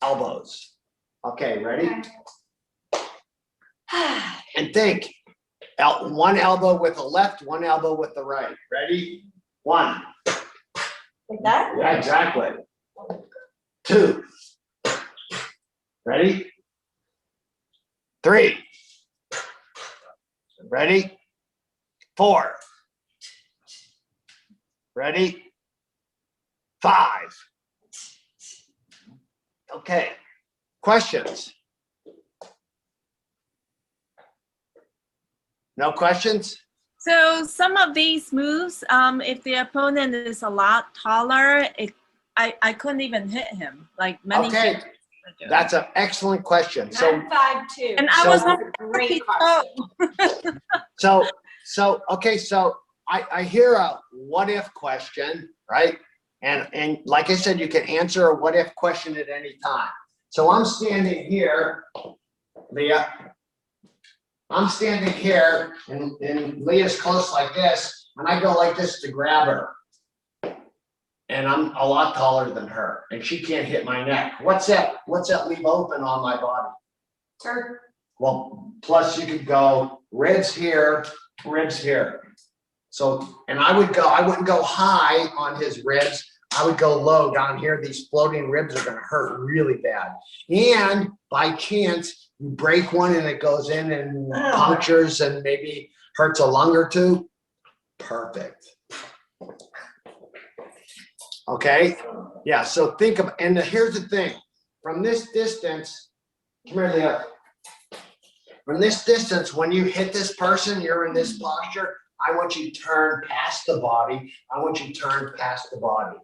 Elbows. Okay, ready? And think, one elbow with the left, one elbow with the right. Ready? 1. Like that? Yeah, exactly. 2. Ready? 3. Ready? 4. Ready? 5. Okay. Questions? No questions? So some of these moves, if the opponent is a lot taller, I couldn't even hit him. Like many Okay, kids do. that's an excellent question. So, I'm 5'2". And I so- was not Great question. okay, so I hear a what if question, right? And like I said, you can answer a what if question at any time. So I'm standing here, Leah. I'm standing here and Leah's close like this, and I go like this to grab her. And I'm a lot taller than her, and she can't hit my neck. What's that leave open on my body? Turn. Well, plus you could go ribs here, ribs here. So, and I wouldn't go high on his ribs. I would go low down here. These floating ribs are gonna hurt really bad. And by chance, you break one and it goes in and punctures and maybe hurts a lung or two. Perfect. Okay, yeah, so think of, and here's the thing. From this distance, come here, Leah. From this distance, when you hit this person, you're in this posture, I want you to turn past the body. I want you to turn past the body.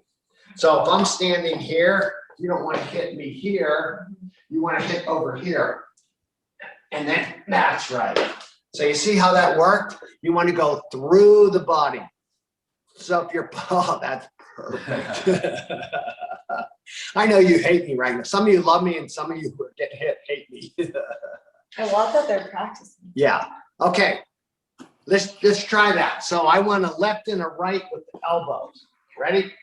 So if I'm standing here, you don't want to hit me here. You want to hit over here. And then that's right. So you see how that worked? You want to go through the body. So if you're, oh, that's perfect. I know you hate me right now. Some of you love me and some of you who get hit hate me. I love that they're practicing. Yeah, okay. Let's try that. So I want a left and a right with the elbows. Ready?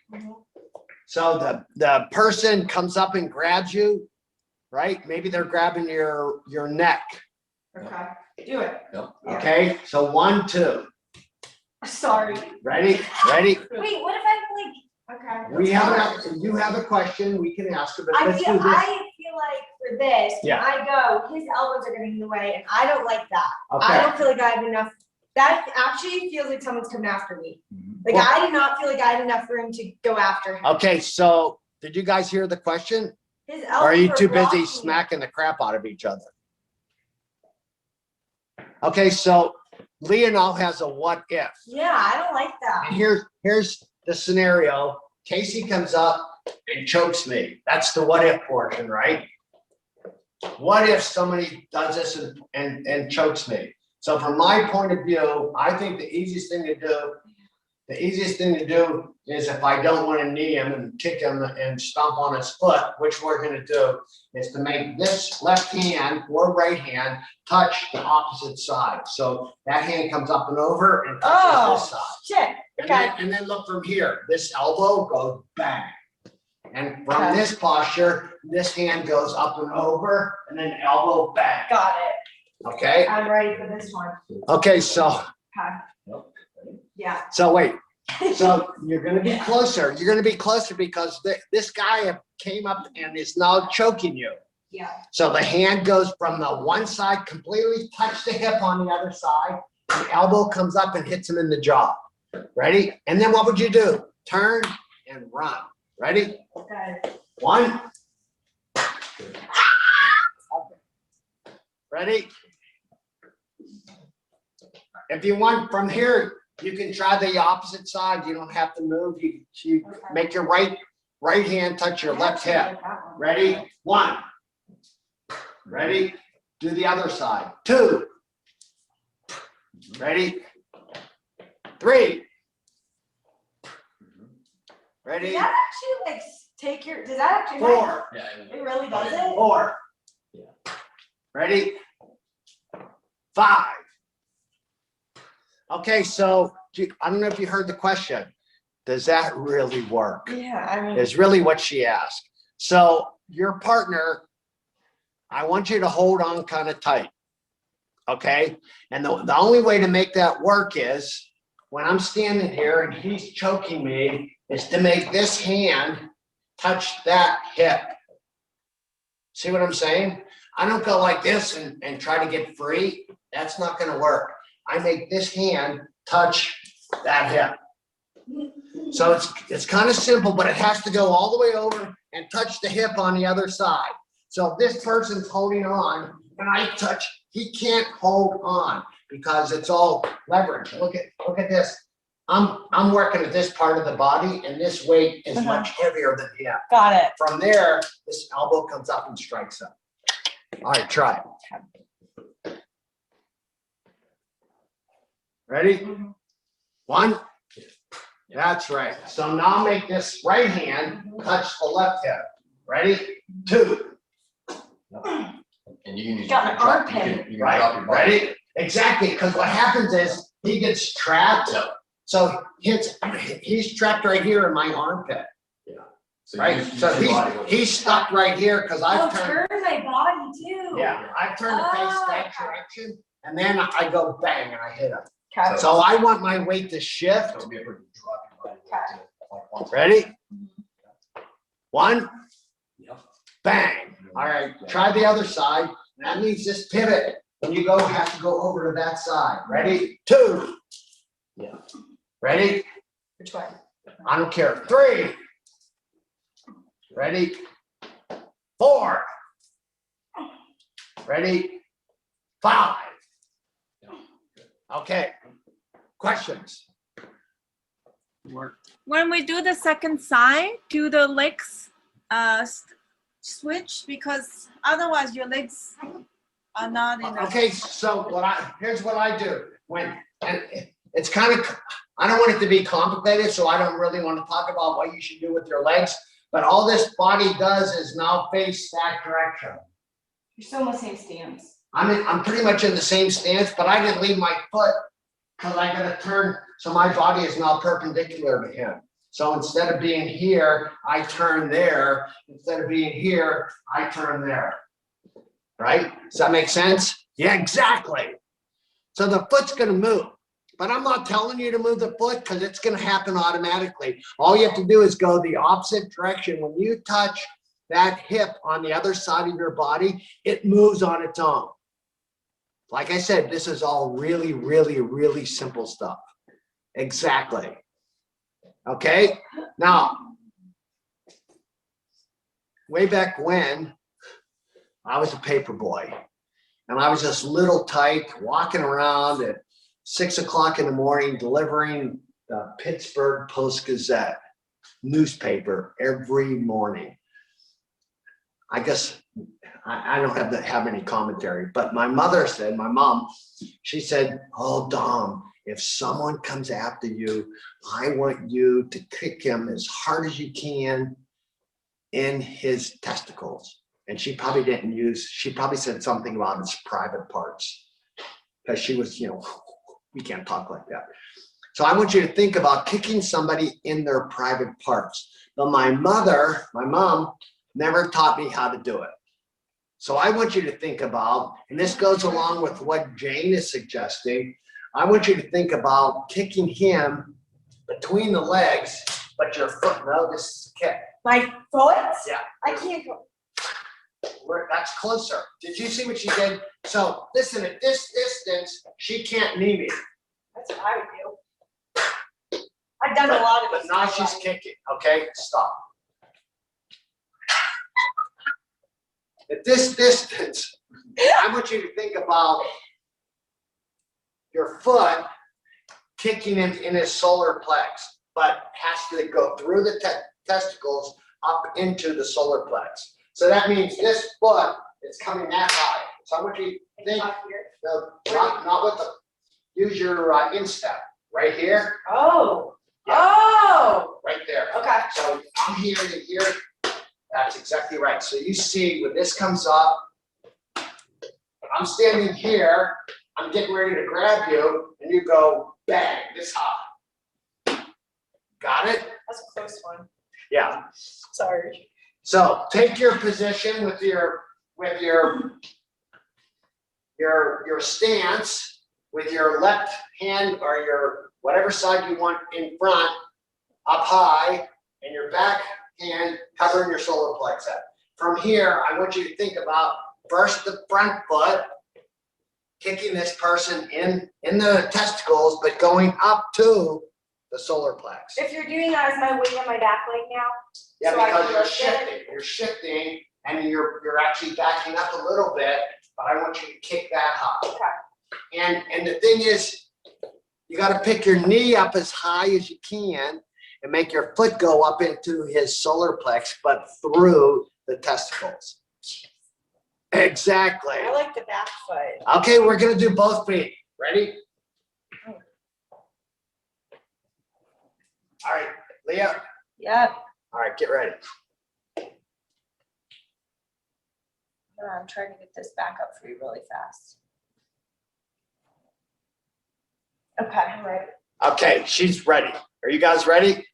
So the person comes up and grabs you, right? Maybe they're grabbing your neck. Okay, do it. Yep. Okay, so 1, 2. Sorry. Ready? Ready? Wait, what if I'm like, okay. We have you have a question, we can ask, but I let's feel do this. like for this, when Yeah. I go, his elbows are getting in the way, and I don't like that. I Okay, don't feel like I have enough. That actually feels like someone's coming after me. Like Well- I did not feel like I had enough room to go after him. okay, so did you guys hear the question? His Or are elbows you were too busy blocking me. smacking the crap out of each other? Okay, so Leah now has a what if. Yeah, I don't like that. And here's the scenario. Casey comes up and chokes me. That's the what if portion, right? What if somebody does this and chokes me? So from my point of view, I think the easiest thing to do is if I don't want to knee him and kick him and stomp on his foot, which we're going to do, is to make this left hand or right hand touch the opposite side. So that hand comes up and over and touches this side. Shit. Okay. And then look from here. This elbow goes bang. And from Okay. this posture, this hand goes up and over, and then elbow bang. Got it. Okay? I'm ready for this one. Okay, so Okay. Yeah. wait. So you're gonna be closer. You're gonna be closer because this guy came up and is now choking you. Yeah. So the hand goes from the one side, completely touch the hip on the other side. The elbow comes up and hits him in the jaw. Ready? And then what would you do? Turn and run. Ready? Okay. 1. Ready? If you want from here, you can try the opposite side. You don't have to move. You make your right hand touch your left hip. Ready? 1. Ready? Do the other side. 2. Ready? 3. Ready? Does that actually like take your? Does that actually? 4. Yeah. It really does it. 4. Ready? 5. Okay, so I don't know if you heard the question. Does that really work? Yeah, I mean. Is really what she asked. So your partner, I want you to hold on kind of tight. Okay? And the only way to make that work is when I'm standing here and he's choking me, is to make this hand touch that hip. See what I'm saying? I don't go like this and try to get free. That's not going to work. I make this hand touch that hip. So it's kind of simple, but it has to go all the way over and touch the hip on the other side. So if this person's holding on and I touch, he can't hold on because it's all leverage. Look at this. I'm working at this part of the body and this weight is much heavier than him. Got it. From there, this elbow comes up and strikes up. All right, try it. Ready? 1. That's right. So now make this right hand touch the left hip. Ready? 2. And you can use Got your an drop, armpit. you can drop your body. Ready? Exactly, because what happens is he gets trapped. So he's trapped right here in my armpit. Yeah. right? So he's stuck right here because Oh, I've turned, turn my body too. yeah, I've turned to face that direction, and then I go bang and I hit him. Okay. So I want my weight to shift. Don't be able to drop your body weight to like one side. Ready? 1, Yep. bang. All right, try the other side. That means just pivot. When you go, have to go over to that side. Ready? 2. Yeah. Ready? Which one? I don't care. 3. Ready? 4. Ready? 5. Okay. Questions? When we do the second side, do the legs switch, because otherwise your legs are not in. Okay, so here's what I do. And it's kind of, I don't want it to be complicated, so I don't really want to talk about what you should do with your legs. But all this body does is now face that direction. You're still in the same stance. I'm pretty much in the same stance, but I didn't leave my foot because I gotta turn, so my body is now perpendicular to him. So instead of being here, I turn there. Instead of being here, I turn there. Right? Does that make sense? Yeah, exactly. So the foot's gonna move, but I'm not telling you to move the foot because it's gonna happen automatically. All you have to do is go the opposite direction. When you touch that hip on the other side of your body, it moves on its own. Like I said, this is all really, really, really simple stuff. Exactly. Okay, now, way back when, I was a paper boy, and I was this little tyke walking around at 6 o'clock in the morning delivering the Pittsburgh Post-Gazette newspaper every morning. I guess I don't have any commentary, but my mother said, my mom, she said, "Oh, Dom, if someone comes after you, I want you to kick him as hard as you can in his testicles." And she probably didn't use, she probably said something about his private parts because she was, you can't talk like that. So I want you to think about kicking somebody in their private parts. But my mom never taught me how to do it. So I want you to think about, and this goes along with what Jane is suggesting, I want you to think about kicking him between the legs, but your foot, no, this is a kick. My foot? Yeah. I can't go. That's closer. Did you see what she did? So listen, at this distance, she can't knee me. That's what I would do. I've done a lot of But this. now she's kicking, okay? Stop. At this distance, I want you to think about your foot kicking him in his solar plex, but has to go through the testicles up into the solar plex. So that means this foot is coming that high. So I want you to think, Up here. not with the, use your instep, right here, Oh. Yeah. Oh. right there. Okay. So I'm here to here. That's exactly right. So you see when this comes up, I'm standing here, I'm getting ready to grab you, and you go bang this high. Got it? That's a close one. Yeah. Sorry. So take your position with your stance with your left hand or your whatever side you want in front up high, and your back hand covering your solar plex. From here, I want you to think about first the front foot, kicking this person in the testicles, but going up to the solar plex. If you're doing that, is my weight on my back leg now? Yeah, So I because can you're lift it? shifting. You're shifting, and you're actually backing up a little bit, but I want you to kick that high. Okay. And the thing is, you got to pick your knee up as high as you can and make your foot go up into his solar plex, but through the testicles. Exactly. I like the back foot. Okay, we're gonna do both feet. Ready? All right, Leah. Yep. All right, get ready. I'm trying to get this back up for you really fast. Okay, I'm ready. Okay, she's ready. Are you guys ready?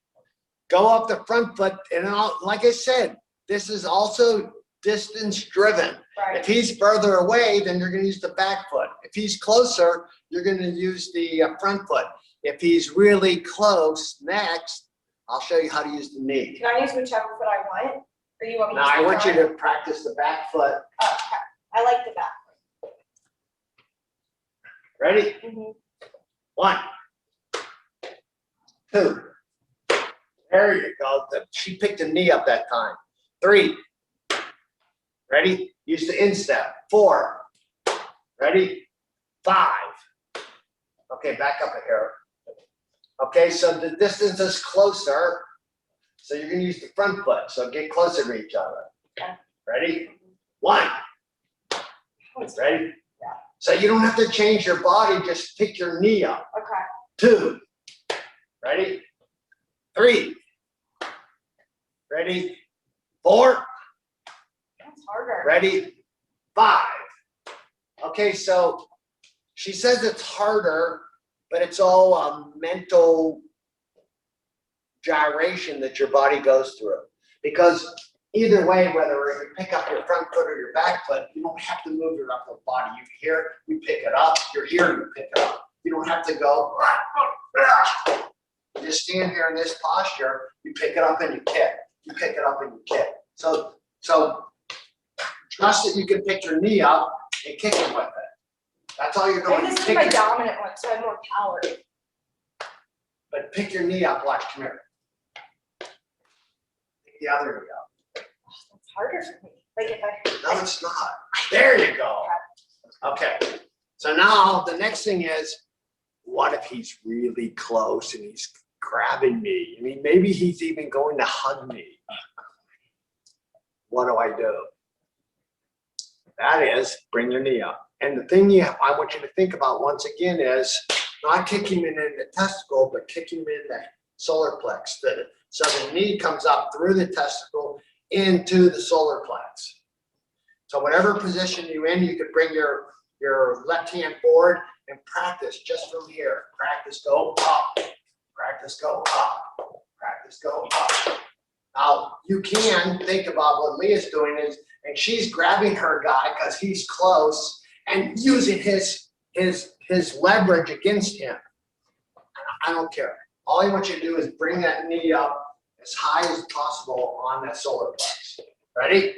go up the front foot, and like I said, this is also distance driven. Right. If he's further away, then you're gonna use the back foot. If he's closer, you're gonna use the front foot. If he's really close, next, I'll show you how to use the knee. Can I use whichever foot I want? Or you want me to Now, use I the want you front? to practice the back foot. Oh, okay. I like the back. Ready? Mhm. 1, 2. There you go. She picked a knee up that time. 3. Ready? Use the instep. 4. Ready? 5. Okay, back up here. Okay, so the distance is closer. So you're gonna use the front foot. So get closer to each other. Okay. Ready? 1. Ready? Yeah. So you don't have to change your body, just pick your knee up. Okay. 2. Ready? 3. Ready? 4. That's harder. Ready? 5. Okay, so she says it's harder, but it's all a mental gyration that your body goes through. Because either way, whether you pick up your front foot or your back foot, you don't have to move your upper body. You here, you pick it up. You're here, you pick it up. You don't have to go. You just stand here in this posture. You pick it up and you kick. You pick it up and you kick. So trust that you can pick your knee up and kick it with it. That's all you're doing. Maybe this is Pick my your- dominant one, so I have more power. But pick your knee up. Watch. Come here. Pick the other knee up. It's harder for me. Like if I. No, it's not. There you go. Okay. So now the next thing is, what if he's really close and he's grabbing me? I mean, maybe he's even going to hug me. What do I do? That is, bring your knee up. And the thing I want you to think about once again is not kicking him in the testicle, but kicking him in the solar plex. So the knee comes up through the testicle into the solar plex. So whatever position you're in, you could bring your left hand forward and practice just from here. Practice go up, practice go up, practice go up. Now you can think about what Leah's doing is, and she's grabbing her guy because he's close and using his leverage against him. I don't care. All I want you to do is bring that knee up as high as possible on that solar plex. Ready?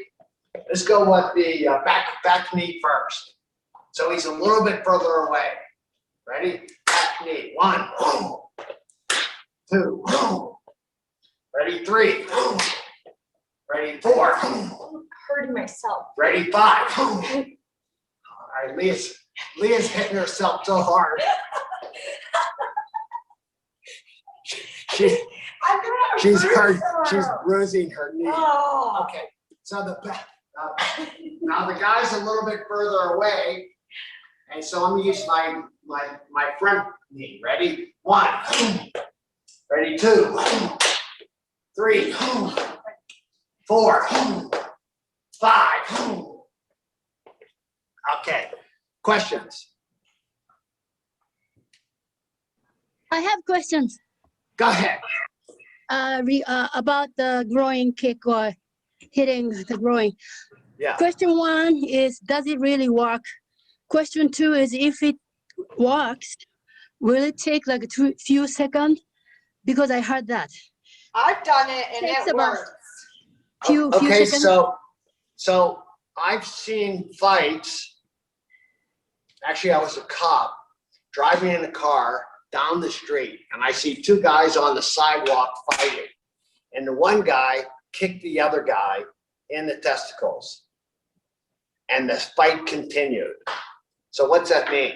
Let's go with the back knee first. So he's a little bit further away. Ready? Back knee. 1, 2. Ready? 3. Ready? 4. I'm hurting myself. Ready? 5. All right, Leah's hitting herself so hard. She's hurt. She's bruising her knee. Oh. Okay, so now the guy's a little bit further away, and so I'm gonna use my front knee. Ready? 1. Ready? 2. 3. 4. 5. Okay. Questions? I have questions Go ahead. about the groin kick or hitting the groin. Yeah. Question 1 is, does it really work? Question 2 is, if it works, will it take like a few seconds? Because I heard that. I've done it and Takes it about works. Few Okay, seconds. so I've seen fights. Actually, I was a cop driving in a car down the street, and I see 2 guys on the sidewalk fighting. And the one guy kicked the other guy in the testicles. And the fight continued. So what's that mean?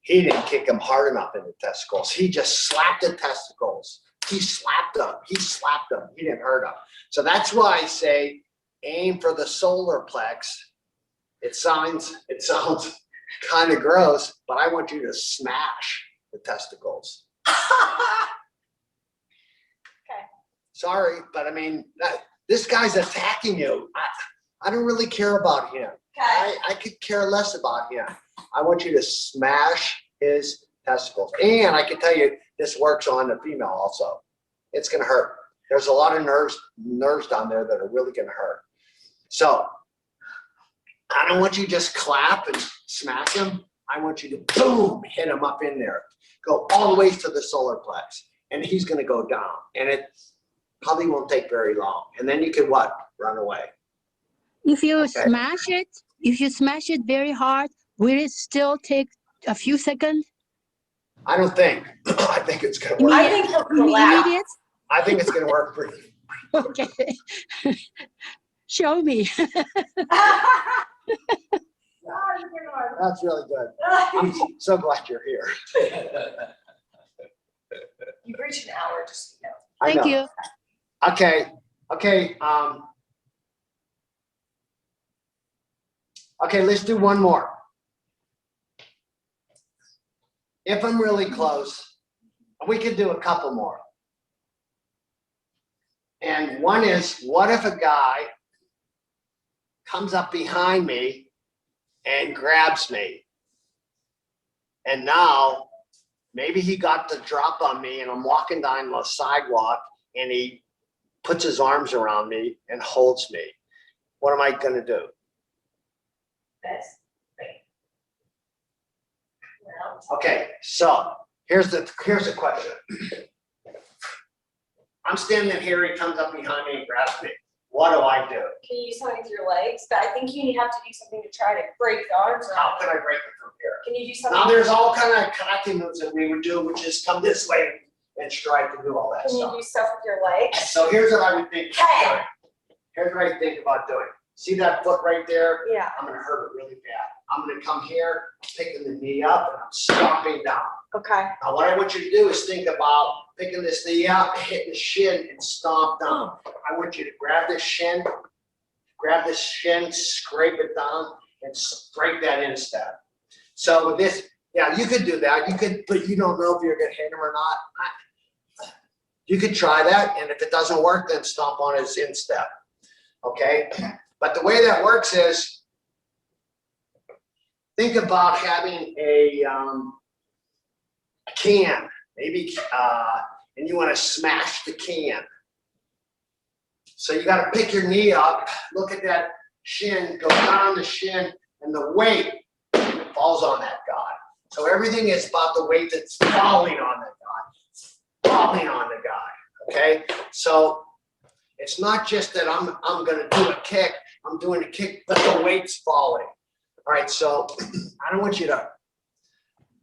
He didn't kick him hard enough in the testicles. He just slapped the testicles. He slapped them. He slapped them. He didn't hurt him. So that's why I say aim for the solar plex. It sounds kind of gross, but I want you to smash the testicles. Okay. Sorry, but I mean, this guy's attacking you. I don't really care about him. Okay. I could care less about him. I want you to smash his testicles. And I can tell you, this works on the female also. It's gonna hurt. There's a lot of nerves down there that are really gonna hurt. So I don't want you to just clap and smack him. I want you to boom, hit him up in there. Go all the way to the solar plex, and he's gonna go down. And it probably won't take very long. And then you can what? Run away. If you Okay. smash it very hard, will it still take a few seconds? I don't think. I think it's gonna work. I think he'll relax. Immediate? I think it's gonna work pretty. Okay. Show me. That's really good. I'm so glad you're here. You've reached an hour, just so you know. I Thank know. you. Okay, okay, let's do one more. If I'm really close, we could do a couple more. And one is, what if a guy comes up behind me and grabs me? And now, maybe he got the drop on me and I'm walking down the sidewalk and he puts his arms around me and holds me. What am I gonna do? This. Well, Okay, so here's the question. I'm standing here, he comes up behind me and grabs me. What do I do? can you do something with your legs? But I think you have to do something to try to break the arms How around. can I break it from here? Can you do Now something? there's all kind of karate moves that we would do, which is come this way and strike and do all that Can you stuff. do stuff with your legs? So here's what I would think. Hey! Here's what I think about doing. See that foot right there? Yeah. I'm gonna hurt it really bad. I'm gonna come here, picking the knee up, and I'm stomping down. Okay. Now, what I want you to do is think about picking this knee up, hitting the shin, and stomp down. I want you to grab this shin, scrape it down, and break that instep. So with this, yeah, you could do that. You could, but you don't know if you're gonna hit him or not. You could try that, and if it doesn't work, then stomp on his instep. Okay? But the way that works is, think about having a can, maybe, and you want to smash the can. So you got to pick your knee up, look at that shin, go down the shin, and the weight falls on that guy. So everything is about the weight that's falling on the guy, okay? So it's not just that I'm going to do a kick, I'm doing a kick, but the weight's falling. All right, so I don't want you to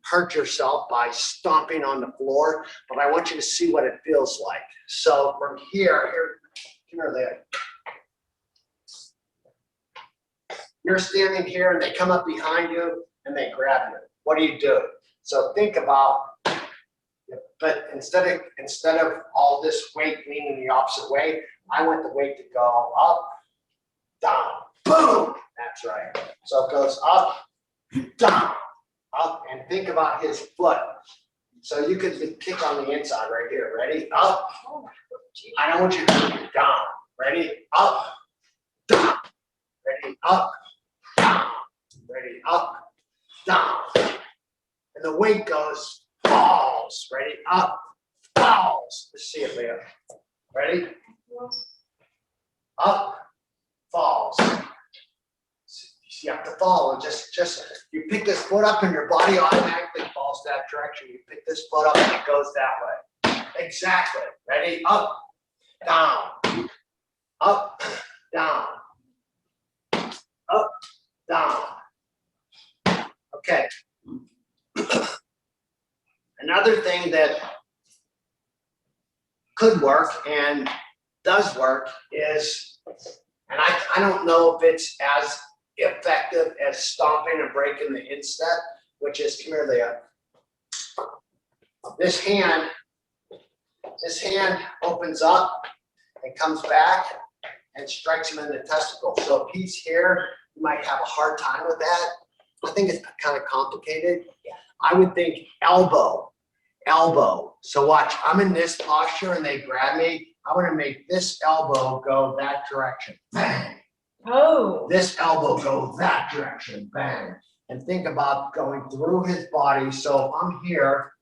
hurt yourself by stomping on the floor, but I want you to see what it feels like. So from here, you're standing here and they come up behind you and they grab you. What do you do? So think about, but instead of all this weight leaning the opposite way, I want the weight to go up, down, boom. That's right. So it goes up, down, up, and think about his foot. So you could kick on the inside right here. Ready? Up. I don't want you to do it down. Ready? Up, down. Ready? Up, down. Ready? Up, down. And the weight goes falls. Ready? Up, falls. Let's see it, Leah. Ready? Up, falls. You have to fall and just you pick this foot up and your body automatically falls that direction. You pick this foot up and it goes that way. Exactly. Ready? Up, down, up, down, up, down. Okay. Another thing that could work and does work is, and I don't know if it's as effective as stomping and breaking the instep, which is, come here, Leah. This hand opens up and comes back and strikes him in the testicle. So if he's here, you might have a hard time with that. I think it's kind of complicated. I would think elbow. So watch, I'm in this posture and they grab me. I want to make this elbow go that direction. Bang. Oh. This elbow go that direction, bang. And think about going through his body. So if I'm here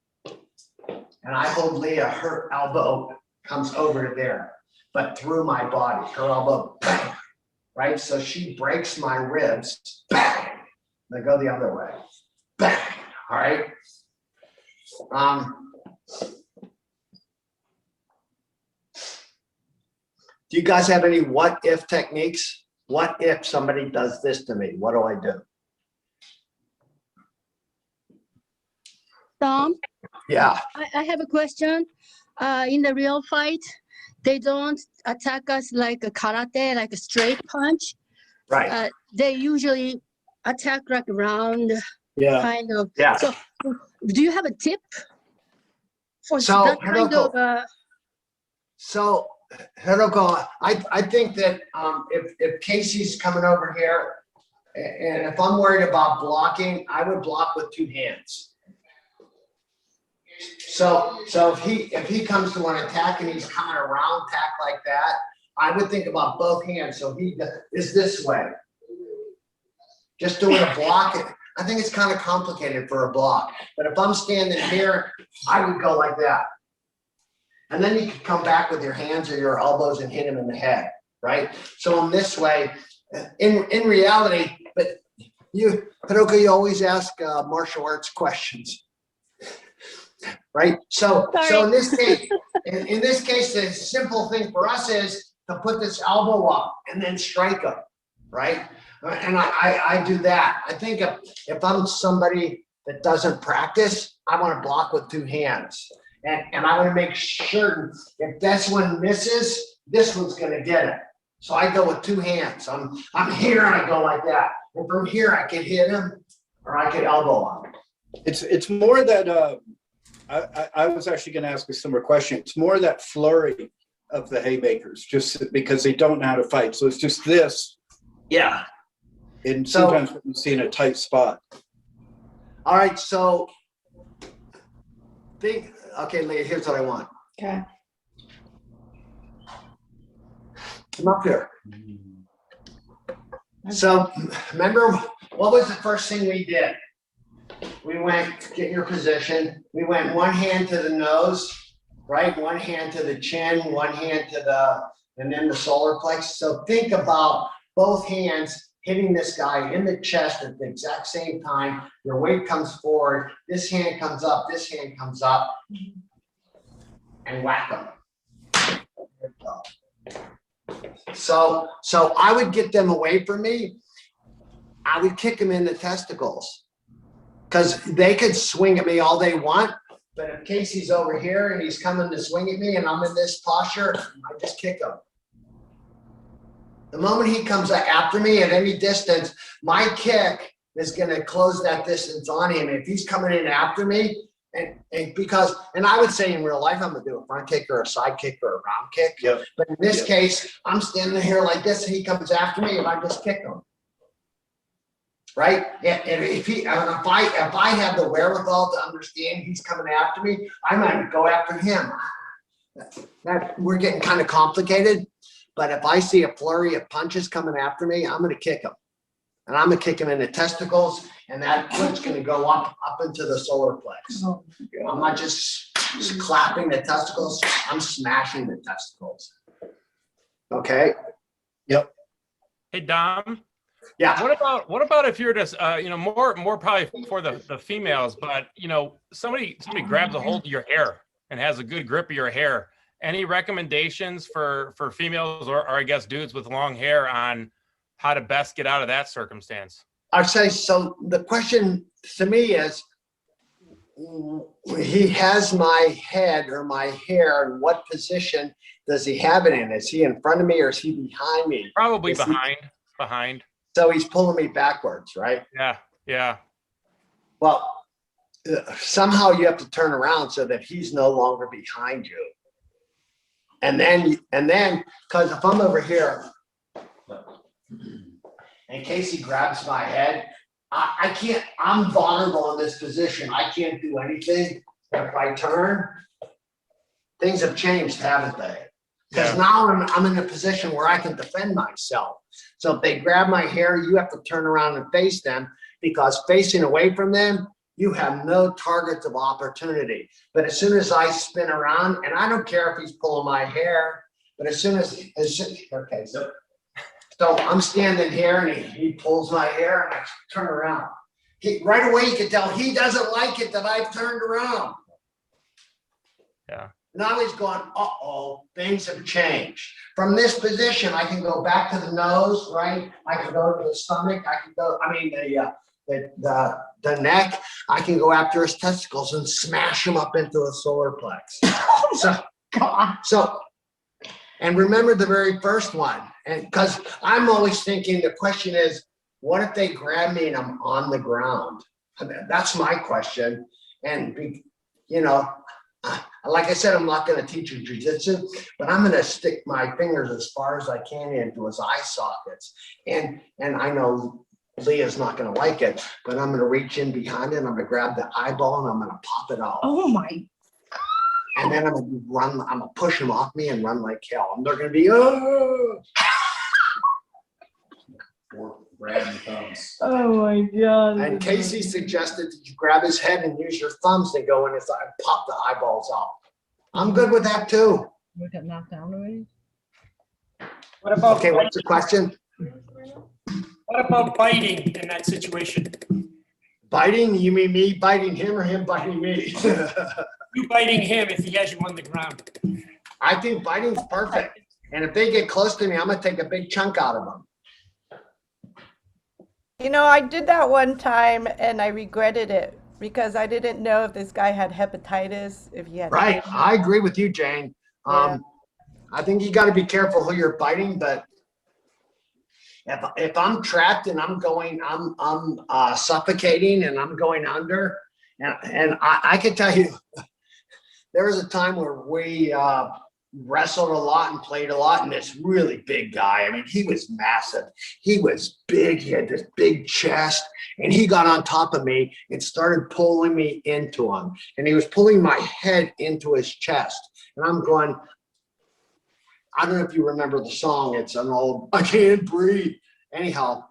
and I hold Leah, her elbow comes over to there. but through my body, her elbow, bang, right? So she breaks my ribs, bang, they go the other way, bang, all right? Do you guys have any what if techniques? What if somebody does this to me? What do I do? Tom, Yeah. I have a question. In the real fight, they don't attack us like a karate, like a straight punch. Right. They usually attack like round Yeah. kind of. Yeah. So do you have a tip for So, that kind of? So, Hiroko, I think that if Casey's coming over here, and if I'm worried about blocking, I would block with two hands. So if he comes to an attack and he's coming around attack like that, I would think about both hands. So he is this way. Just doing a block. I think it's kind of complicated for a block. But if I'm standing here, I would go like that. And then you can come back with your hands or your elbows and hit him in the head, right? So in this way, in reality, but Hiroko, you always ask martial arts questions, right? So in this case, the simple thing for us is to put this elbow up and then strike him, right? And I do that. I think if I'm somebody that doesn't practice, I want to block with two hands. And I want to make certain if this one misses, this one's going to get it. So I go with two hands. I'm here and I go like that. And from here I could hit him or I could elbow him. It's more that I was actually going to ask a similar question. It's more that flurry of the haymakers, just because they don't know how to fight. So it's just this. Yeah. And sometimes you see in a tight spot. All right. So okay, Leah, here's what I want. Okay. Come up here. So remember, what was the first thing we did? We went, get your position. We went one hand to the nose, right? One hand to the chin, one hand to and then the solar plexus. So think about both hands hitting this guy in the chest at the exact same time. Your weight comes forward, this hand comes up, this hand comes up, and whack them. So I would get them away from me. I would kick them in the testicles because they could swing at me all they want. But if Casey's over here and he's coming to swing at me and I'm in this posture, I just kick him. The moment he comes after me at any distance, my kick is going to close that distance on him. If he's coming in after me, and I would say in real life, I'm going to do a front kick or a side kick or a round kick. Yep. But in this case, I'm standing here like this and he comes after me and I just kick him. Right? And if I have the wherewithal to understand he's coming after me, I might go after him. We're getting kind of complicated. But if I see a flurry of punches coming after me, I'm going to kick him. And I'm going to kick him in the testicles, and that foot's going to go up into the solar plex. I'm not just clapping the testicles, I'm smashing the testicles. Okay? Yep. Hey, Dom. Yeah. What about if you're just more probably for the females, but somebody grabs a hold of your hair and has a good grip of your hair. Any recommendations for females or I guess dudes with long hair on how to best get out of that circumstance? I'd say, so the question to me is, he has my head or my hair, and what position does he have it in? Is he in front of me or is he behind me? Probably behind. So he's pulling me backwards, right? Yeah. Well, somehow you have to turn around so that he's no longer behind you. And then, because if I'm over here, and Casey grabs my head, I can't, I'm vulnerable in this position. I can't do anything. If I turn, things have changed, haven't they? Because now I'm in a position where I can defend myself. So if they grab my hair, you have to turn around and face them, because facing away from them, you have no targets of opportunity. But as soon as I spin around, and I don't care if he's pulling my hair, But as soon as okay, so I'm standing here and he pulls my hair and I turn around. Right away you can tell he doesn't like it that I've turned around. Yeah. Now he's going, uh-oh, things have changed. From this position, I can go back to the nose, right? I can go to the stomach. I can go, I mean, the neck. I can go after his testicles and smash him up into the solar plex. So, and remember the very first one. And because I'm always thinking, the question is, what if they grab me and I'm on the ground? I mean, that's my question. And, you know, like I said, I'm not going to teach you jujitsu, but I'm going to stick my fingers as far as I can into his eye sockets. And I know Leah's not going to like it, but I'm going to reach in behind it. And I'm going to grab the eyeball and I'm going to pop it out. Oh my. And then I'm going to run. I'm going to push him off me and run like hell. And they're going to be, oh. Or grabbing the thumbs. Oh my God. And Casey suggested that you grab his head and use your thumbs to go in his eye, pop the eyeballs out. I'm good with that too. We got knocked down already? What about, Okay, what's the question? what about biting in that situation? Biting? You mean me biting him or him biting me? You biting him if he has you on the ground. I think biting's perfect. And if they get close to me, I'm gonna take a big chunk out of them. You know, I did that one time and I regretted it because I didn't know if this guy had hepatitis, if he had. Right, I agree with you, Jane. I think you got to be careful who you're biting, but if I'm trapped and I'm suffocating and I'm going under, and I can tell you, there was a time where we wrestled a lot and played a lot, and this really big guy, I mean, he was massive. He was big. He had this big chest, and he got on top of me and started pulling me into him. And he was pulling my head into his chest. And I'm going, I don't know if you remember the song. It's an old, I can't breathe. Anyhow,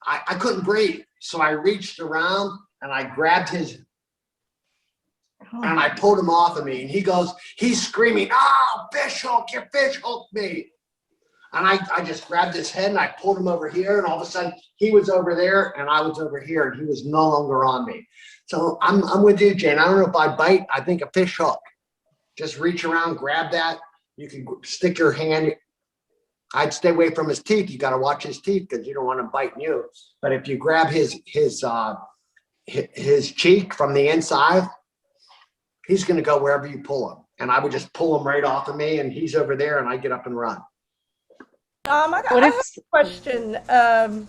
I couldn't breathe. So I reached around and I grabbed his, and I pulled him off of me. And he goes, he's screaming, oh, fish hook, you fish hooked me. And I just grabbed his head and I pulled him over here. And all of a sudden he was over there and I was over here and he was no longer on me. So I'm with you, Jane. I don't know if I bite. I think a fish hook. Just reach around, grab that. You can stick your hand. I'd stay away from his teeth. You got to watch his teeth because you don't want him biting you. But if you grab his cheek from the inside, he's going to go wherever you pull him. And I would just pull him right off of me and he's over there and I get up and run. I have a question. There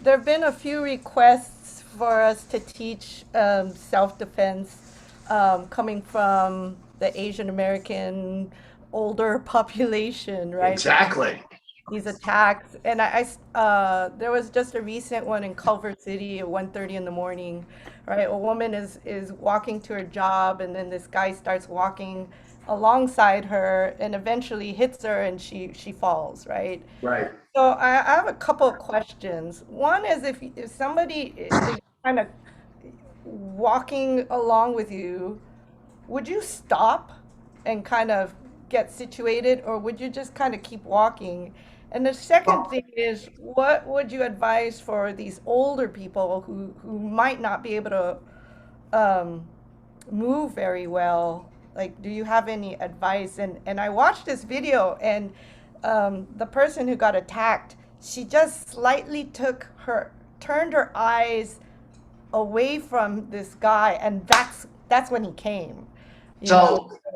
have been a few requests for us to teach self-defense coming from the Asian American older population, right? Exactly. These attacks. And there was just a recent one in Culver City at 1:30 in the morning, right? A woman is walking to her job and then this guy starts walking alongside her and eventually hits her and she falls, right? Right. So I have a couple of questions. One is if somebody is kind of walking along with you, would you stop and kind of get situated or would you just kind of keep walking? And the second thing is, what would you advise for these older people who might not be able to move very well? Like, do you have any advice? And I watched this video and the person who got attacked, she just slightly turned her eyes away from this guy, and that's when he came.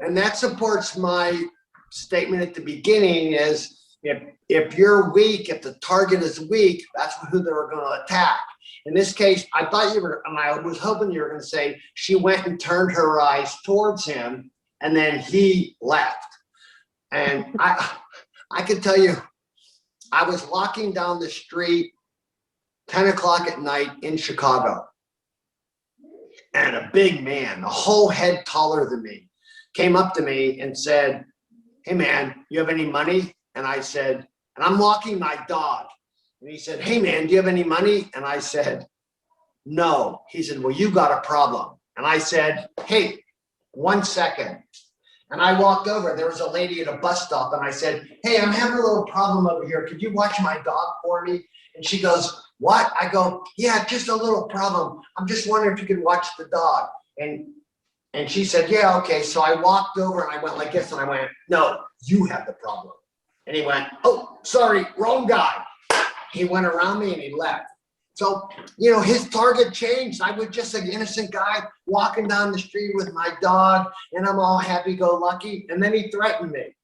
And that supports my statement at the beginning is if you're weak, if the target is weak, that's who they're going to attack. In this case, I thought you were, and I was hoping you were going to say she went and turned her eyes towards him and then he left. And I can tell you, I was walking down the street 10 o'clock at night in Chicago. And a big man, a whole head taller than me, came up to me and said, hey man, you have any money? And I said, and I'm walking my dog. And he said, hey man, do you have any money? And I said, no. He said, well, you got a problem. And I said, hey, 1 second. And I walked over, there was a lady at a bus stop, and I said, hey, I'm having a little problem over here. Could you watch my dog for me? And she goes, what? I go, yeah, just a little problem. I'm just wondering if you could watch the dog. And she said, yeah, okay. So I walked over and I went like this, and I went, no, you have the problem. And he went, oh, sorry, wrong guy. He went around me and he left. So, you know, his target changed. I was just an innocent guy walking down the street with my dog, and I'm all happy-go-lucky. And then he threatened me.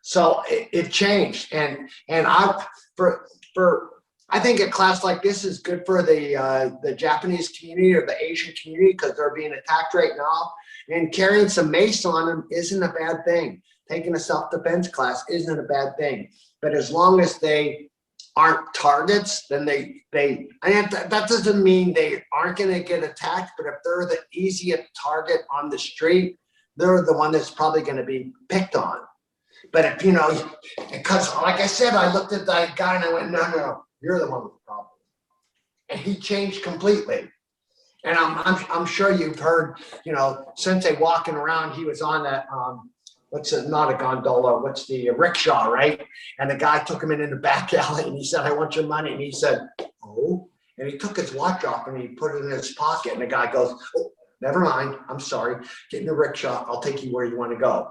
So it changed. And I think a class like this is good for the Japanese community or the Asian community, because they're being attacked right now. And carrying some mace on them isn't a bad thing. Taking a self-defense class isn't a bad thing. But as long as they aren't targets, then that doesn't mean they aren't going to get attacked, but if they're the easiest target on the street, they're the one that's probably going to be picked on. But if, you know, because like I said, I looked at that guy and I went, no, you're the one with the problem. And he changed completely. And I'm sure you've heard, you know, Sensei walking around, he was on that, not a gondola, what's the rickshaw, right? And the guy took him in the back alley and he said, I want your money. And he said, oh, and he took his watch off and he put it in his pocket. And the guy goes, oh, never mind, I'm sorry, get in the rickshaw, I'll take you where you want to go.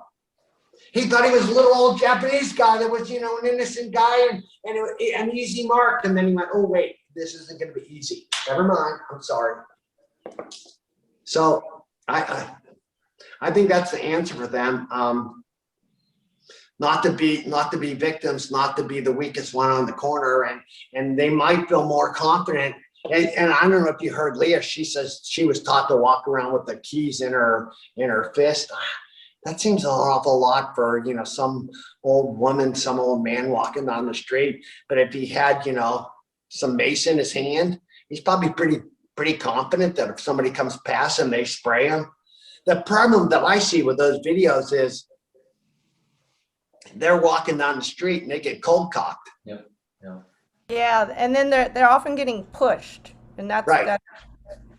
He thought he was a little old Japanese guy that was, you know, an innocent guy and an easy mark. And then he went, oh, wait, this isn't going to be easy. Never mind, I'm sorry. So I think that's the answer for them. Not to be victims, not to be the weakest one on the corner, and they might feel more confident. And I don't know if you heard Leah, she says she was taught to walk around with the keys in her fist. That seems an awful lot for, you know, some old woman, some old man walking down the street. But if he had, you know, some mace in his hand, he's probably pretty confident that if somebody comes past and they spray him. The problem that I see with those videos is they're walking down the street and they get cold cocked. Yep. Yeah. Yeah, and then they're often getting pushed, and that's right.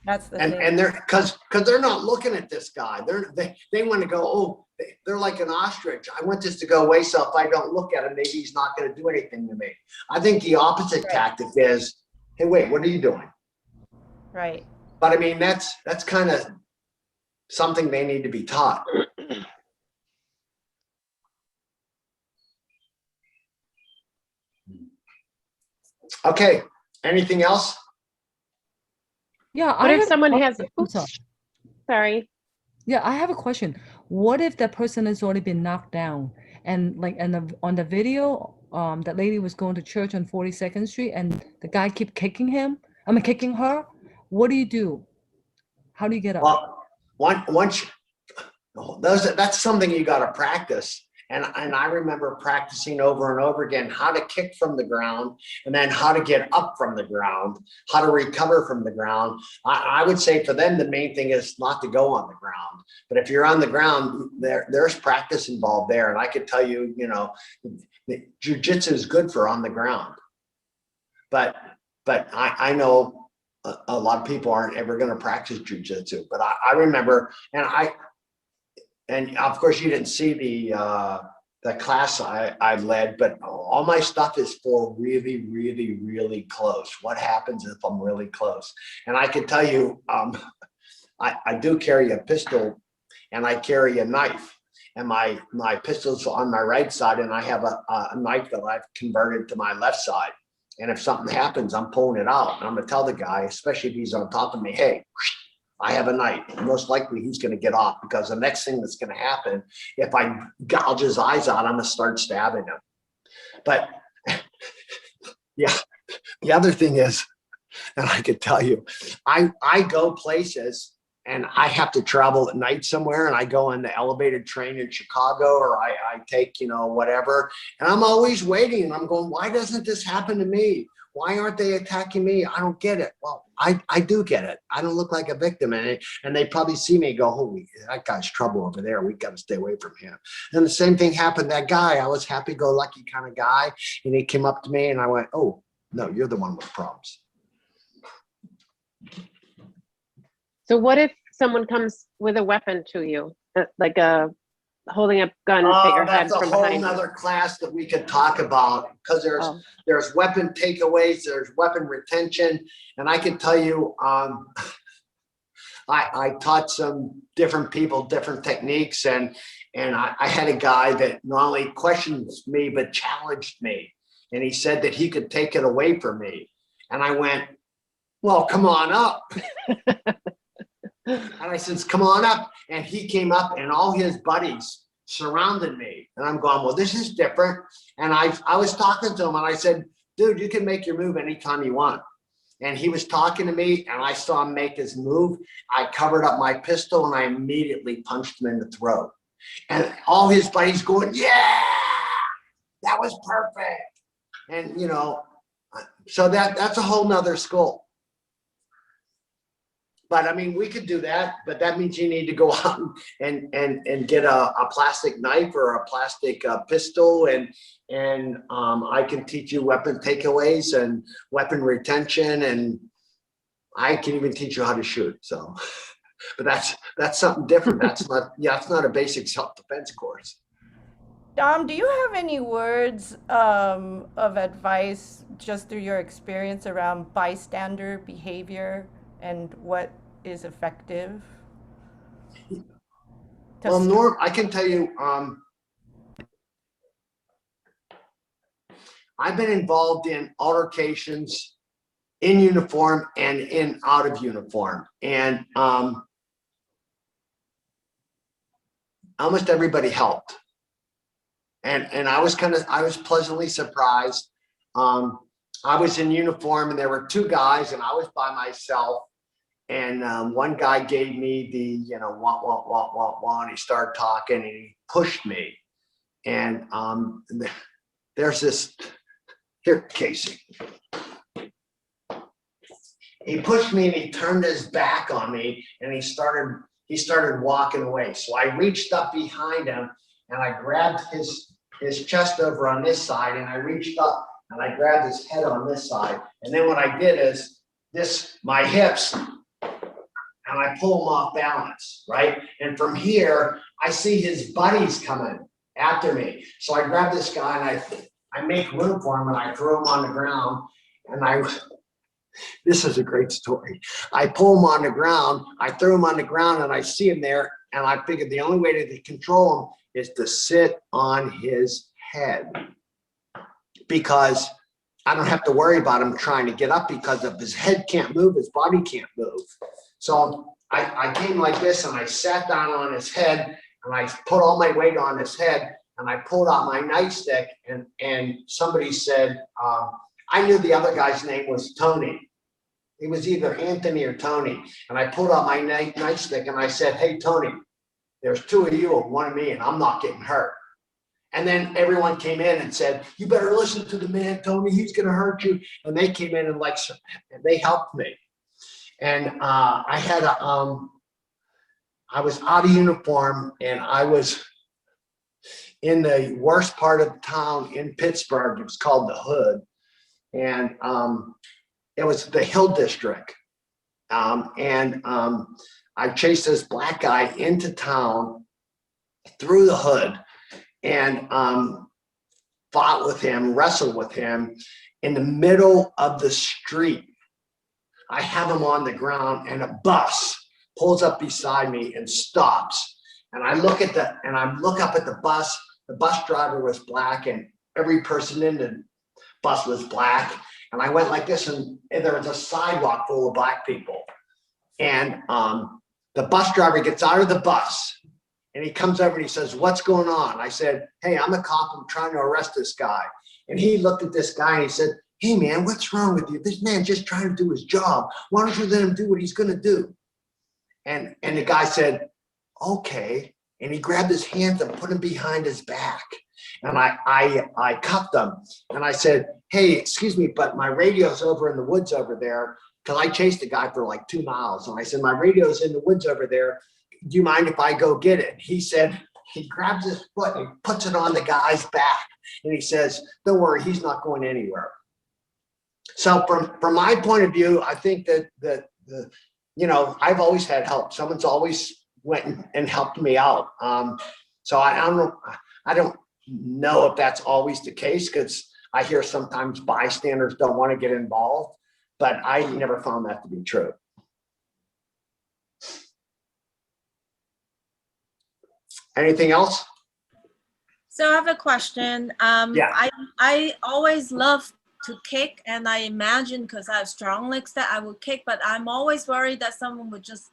That's the thing. And they're because they're not looking at this guy. They want to go, oh, they're like an ostrich. I want this to go away, so if I don't look at him, maybe he's not going to do anything to me. I think the opposite tactic is, hey, wait, what are you doing? Right. But I mean, that's kind of something they need to be taught. Okay, anything else? Yeah. What if someone has, oops, sorry. Yeah, I have a question. What if that person has already been knocked down and like on the video, that lady was going to church on 42nd Street and the guy keep kicking her? What do you do? How do you get up? Well, that's something you got to practice. And I remember practicing over and over again how to kick from the ground, and then how to get up from the ground, how to recover from the ground. I would say for them, the main thing is not to go on the ground. But if you're on the ground, there's practice involved there. And I could tell you, you know, jiu-jitsu is good for on the ground. But I know a lot of people aren't ever going to practice jiu-jitsu. But I remember, and of course you didn't see the class I led, but all my stuff is for really, really, really close. What happens if I'm really close? And I can tell you, I do carry a pistol and I carry a knife, and my pistol's on my right side, and I have a knife that I've converted to my left side. And if something happens, I'm pulling it out. And I'm gonna tell the guy, especially if he's on top of me, hey, I have a knife. Most likely he's going to get off, because the next thing that's going to happen, if I gouge his eyes out, I'm going to start stabbing him. But yeah, the other thing is, and I could tell you, I go places and I have to travel at night somewhere, and I go on the elevated train in Chicago, or I take, you know, whatever. And I'm always waiting, and I'm going, why doesn't this happen to me? Why aren't they attacking me? I don't get it. Well, I do get it. I don't look like a victim in it. And they probably see me and go, holy, that guy's trouble over there. We got to stay away from him. And the same thing happened to that guy. I was happy-go-lucky kind of guy. And he came up to me and I went, oh, no, you're the one with problems. So what if someone comes with a weapon to you, like a holding a gun at your head That's a from whole behind you? nother class that we could talk about, because Oh. there's weapon takeaways, there's weapon retention, and I can tell you, I taught some different people different techniques, and I had a guy that not only questions me but challenged me, and he said that he could take it away from me, and I went, well, come on up. And I said, come on up. And he came up and all his buddies surrounded me. And I'm going, well, this is different. And I was talking to him and I said, dude, you can make your move anytime you want. And he was talking to me and I saw him make his move. I covered up my pistol and I immediately punched him in the throat. And all his buddies going, yeah, that was perfect. And, you know, so that's a whole nother school. But I mean, we could do that, but that means you need to go out and get a plastic knife or a plastic pistol, and I can teach you weapon takeaways and weapon retention, and I can even teach you how to shoot. So, but that's something different. That's not a basic self-defense course. Dom, do you have any words of advice just through your experience around bystander behavior and what is effective? Well, Norm, I can tell you, I've been involved in altercations in uniform and in out of uniform, and almost everybody helped. And I was pleasantly surprised. I was in uniform and there were two guys and I was by myself. And one guy gave me the, you know, wah, and he started talking and he pushed me. And there's this, here, Casey. He pushed me and he turned his back on me and he started walking away. So I reached up behind him and I grabbed his chest over on this side, and I reached up and I grabbed his head on this side. And then what I did is my hips, and I pull him off balance, right? And from here, I see his buddies coming after me. So I grab this guy and I make room for him and I throw him on the ground. And this is a great story. I pull him on the ground, I throw him on the ground and I see him there. And I figured the only way to control him is to sit on his head, because I don't have to worry about him trying to get up, because if his head can't move, his body can't move. So I came like this and I sat down on his head and I put all my weight on his head and I pulled out my nightstick, and somebody said, I knew the other guy's name was Tony. It was either Anthony or Tony. And I pulled out my nightstick and I said, hey, Tony, there's two of you and one of me, and I'm not getting hurt. And then everyone came in and said, you better listen to the man, Tony, he's gonna hurt you. And they came in and they helped me. And I was out of uniform and I was in the worst part of town in Pittsburgh. It was called the Hood. And it was the Hill District. I chased this black guy into town through the Hood and fought with him, wrestled with him in the middle of the street. I have him on the ground and a bus pulls up beside me and stops. And I look up at the bus. The bus driver was black and every person in the bus was black. And I went like this, and there was a sidewalk full of black people. And the bus driver gets out of the bus and he comes over and he says, what's going on? I said, hey, I'm a cop. I'm trying to arrest this guy. And he looked at this guy and he said, hey man, what's wrong with you? This man's just trying to do his job. Why don't you let him do what he's gonna do? And the guy said, okay. And he grabbed his hands and put him behind his back. And I cuffed him and I said, hey, excuse me, but my radio's over in the woods over there, because I chased the guy for like 2 miles. And I said, my radio's in the woods over there. Do you mind if I go get it? He said, he grabs his foot and puts it on the guy's back. And he says, don't worry, he's not going anywhere. So from my point of view, I think that you know, I've always had help. Someone's always went and helped me out. So I don't know if that's always the case, because I hear sometimes bystanders don't want to get involved, but I never found that to be true. Anything else? So I have a question. Yeah. I always love to kick, and I imagine because I have strong legs that I would kick, but I'm always worried that someone would just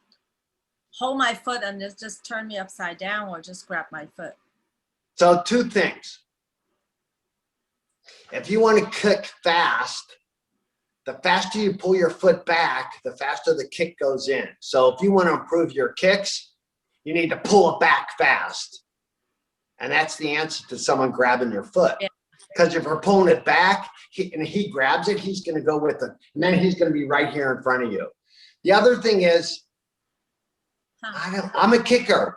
hold my foot and just turn me upside down or just grab my foot. So two things. If you want to kick fast, the faster you pull your foot back, the faster the kick goes in. So if you want to improve your kicks, you need to pull it back fast. And that's the answer to someone grabbing your foot. Because if you're pulling it back and he grabs it, he's going to go with it. And then he's going to be right here in front of you. The other thing is, I'm a kicker.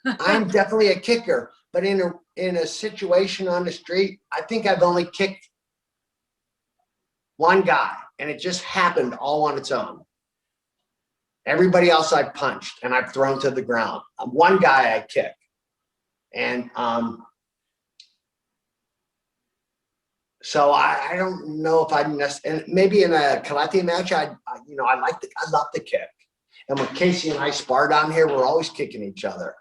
I'm definitely a kicker. But in a situation on the street, I think I've only kicked one guy, and it just happened all on its own. Everybody else I've punched and I've thrown to the ground. One guy I kicked. And so I don't know if I'd necessarily, and maybe in a karate match, I love the kick. And when Casey and I spar down here, we're always kicking each other.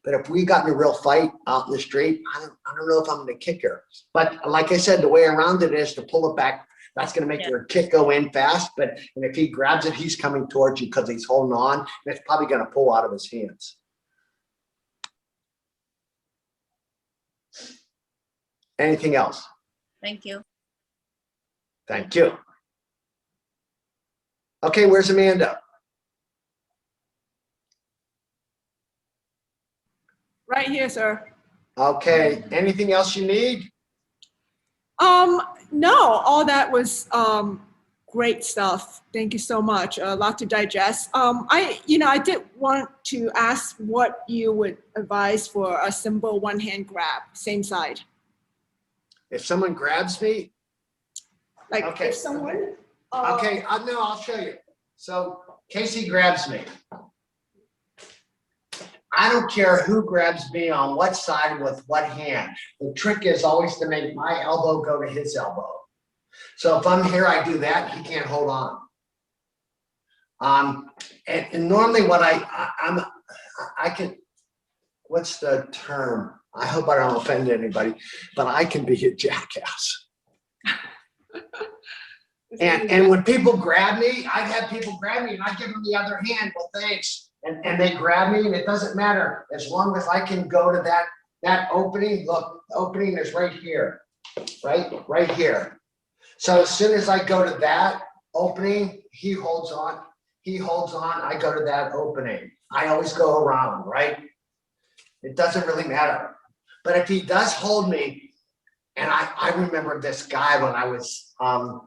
But if we got in a real fight out in the street, I don't know if I'm the kicker. But like I said, the way around it is to pull it back. That's going to make your kick go in fast. And if he grabs it, he's coming towards you because he's holding on. And it's probably going to pull out of his hands. Anything else? Thank you. Thank you. Okay, where's Amanda? Right here, sir. Okay, anything else you need? No, all that was great stuff. Thank you so much. A lot to digest. I did want to ask what you would advise for a simple one-hand grab, same side. If someone grabs me, like okay. if someone. Okay, no, I'll show you. So Casey grabs me. I don't care who grabs me on what side with what hand. The trick is always to make my elbow go to his elbow. So if I'm here, I do that, he can't hold on. And normally what I can, what's the term? I hope I don't offend anybody, but I can be a jackass. And when people grab me, I've had people grab me and I give them the other hand, well, thanks. And they grab me, and it doesn't matter as long as I can go to that opening. Look, the opening is right here, right here. So as soon as I go to that opening, he holds on, I go to that opening. I always go around, right? It doesn't really matter. But if he does hold me, and I remember this guy when I was, I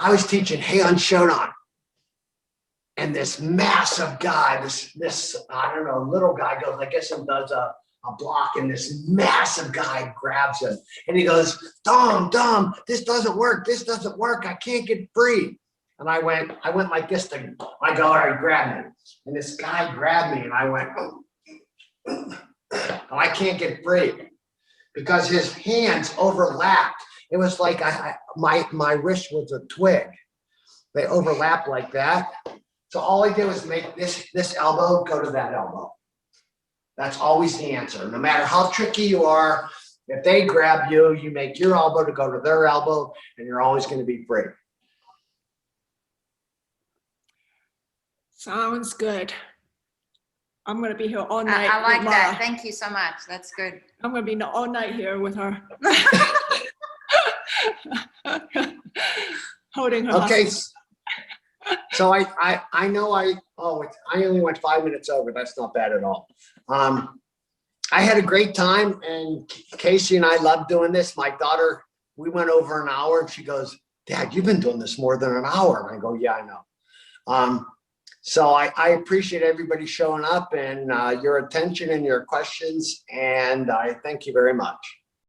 was teaching SKA Shotokan. And this massive guy, this I don't know, little guy goes, I guess, and does a block, and this massive guy grabs him. And he goes, Dom, this doesn't work. I can't get free. And I went like this to, I go, all right, grab me. And this guy grabbed me, and I went, and I can't get free because his hands overlapped. It was like my wrist was a twig. They overlapped like that. So all I did was make this elbow go to that elbow. That's always the answer. No matter how tricky you are, if they grab you, you make your elbow to go to their elbow, and you're always going to be free. Sounds good. I'm going to be here all night. I like with that. Ma. Thank you so much. That's good. I'm going to be all night here with her. Holding her. Okay. hostage. So I know I only went 5 minutes over. That's not bad at all. I had a great time, and Casey and I love doing this. My daughter, we went over an hour, and she goes, Dad, you've been doing this more than an hour. And I go, yeah, I know. So I appreciate everybody showing up and your attention and your questions, and I thank you very much.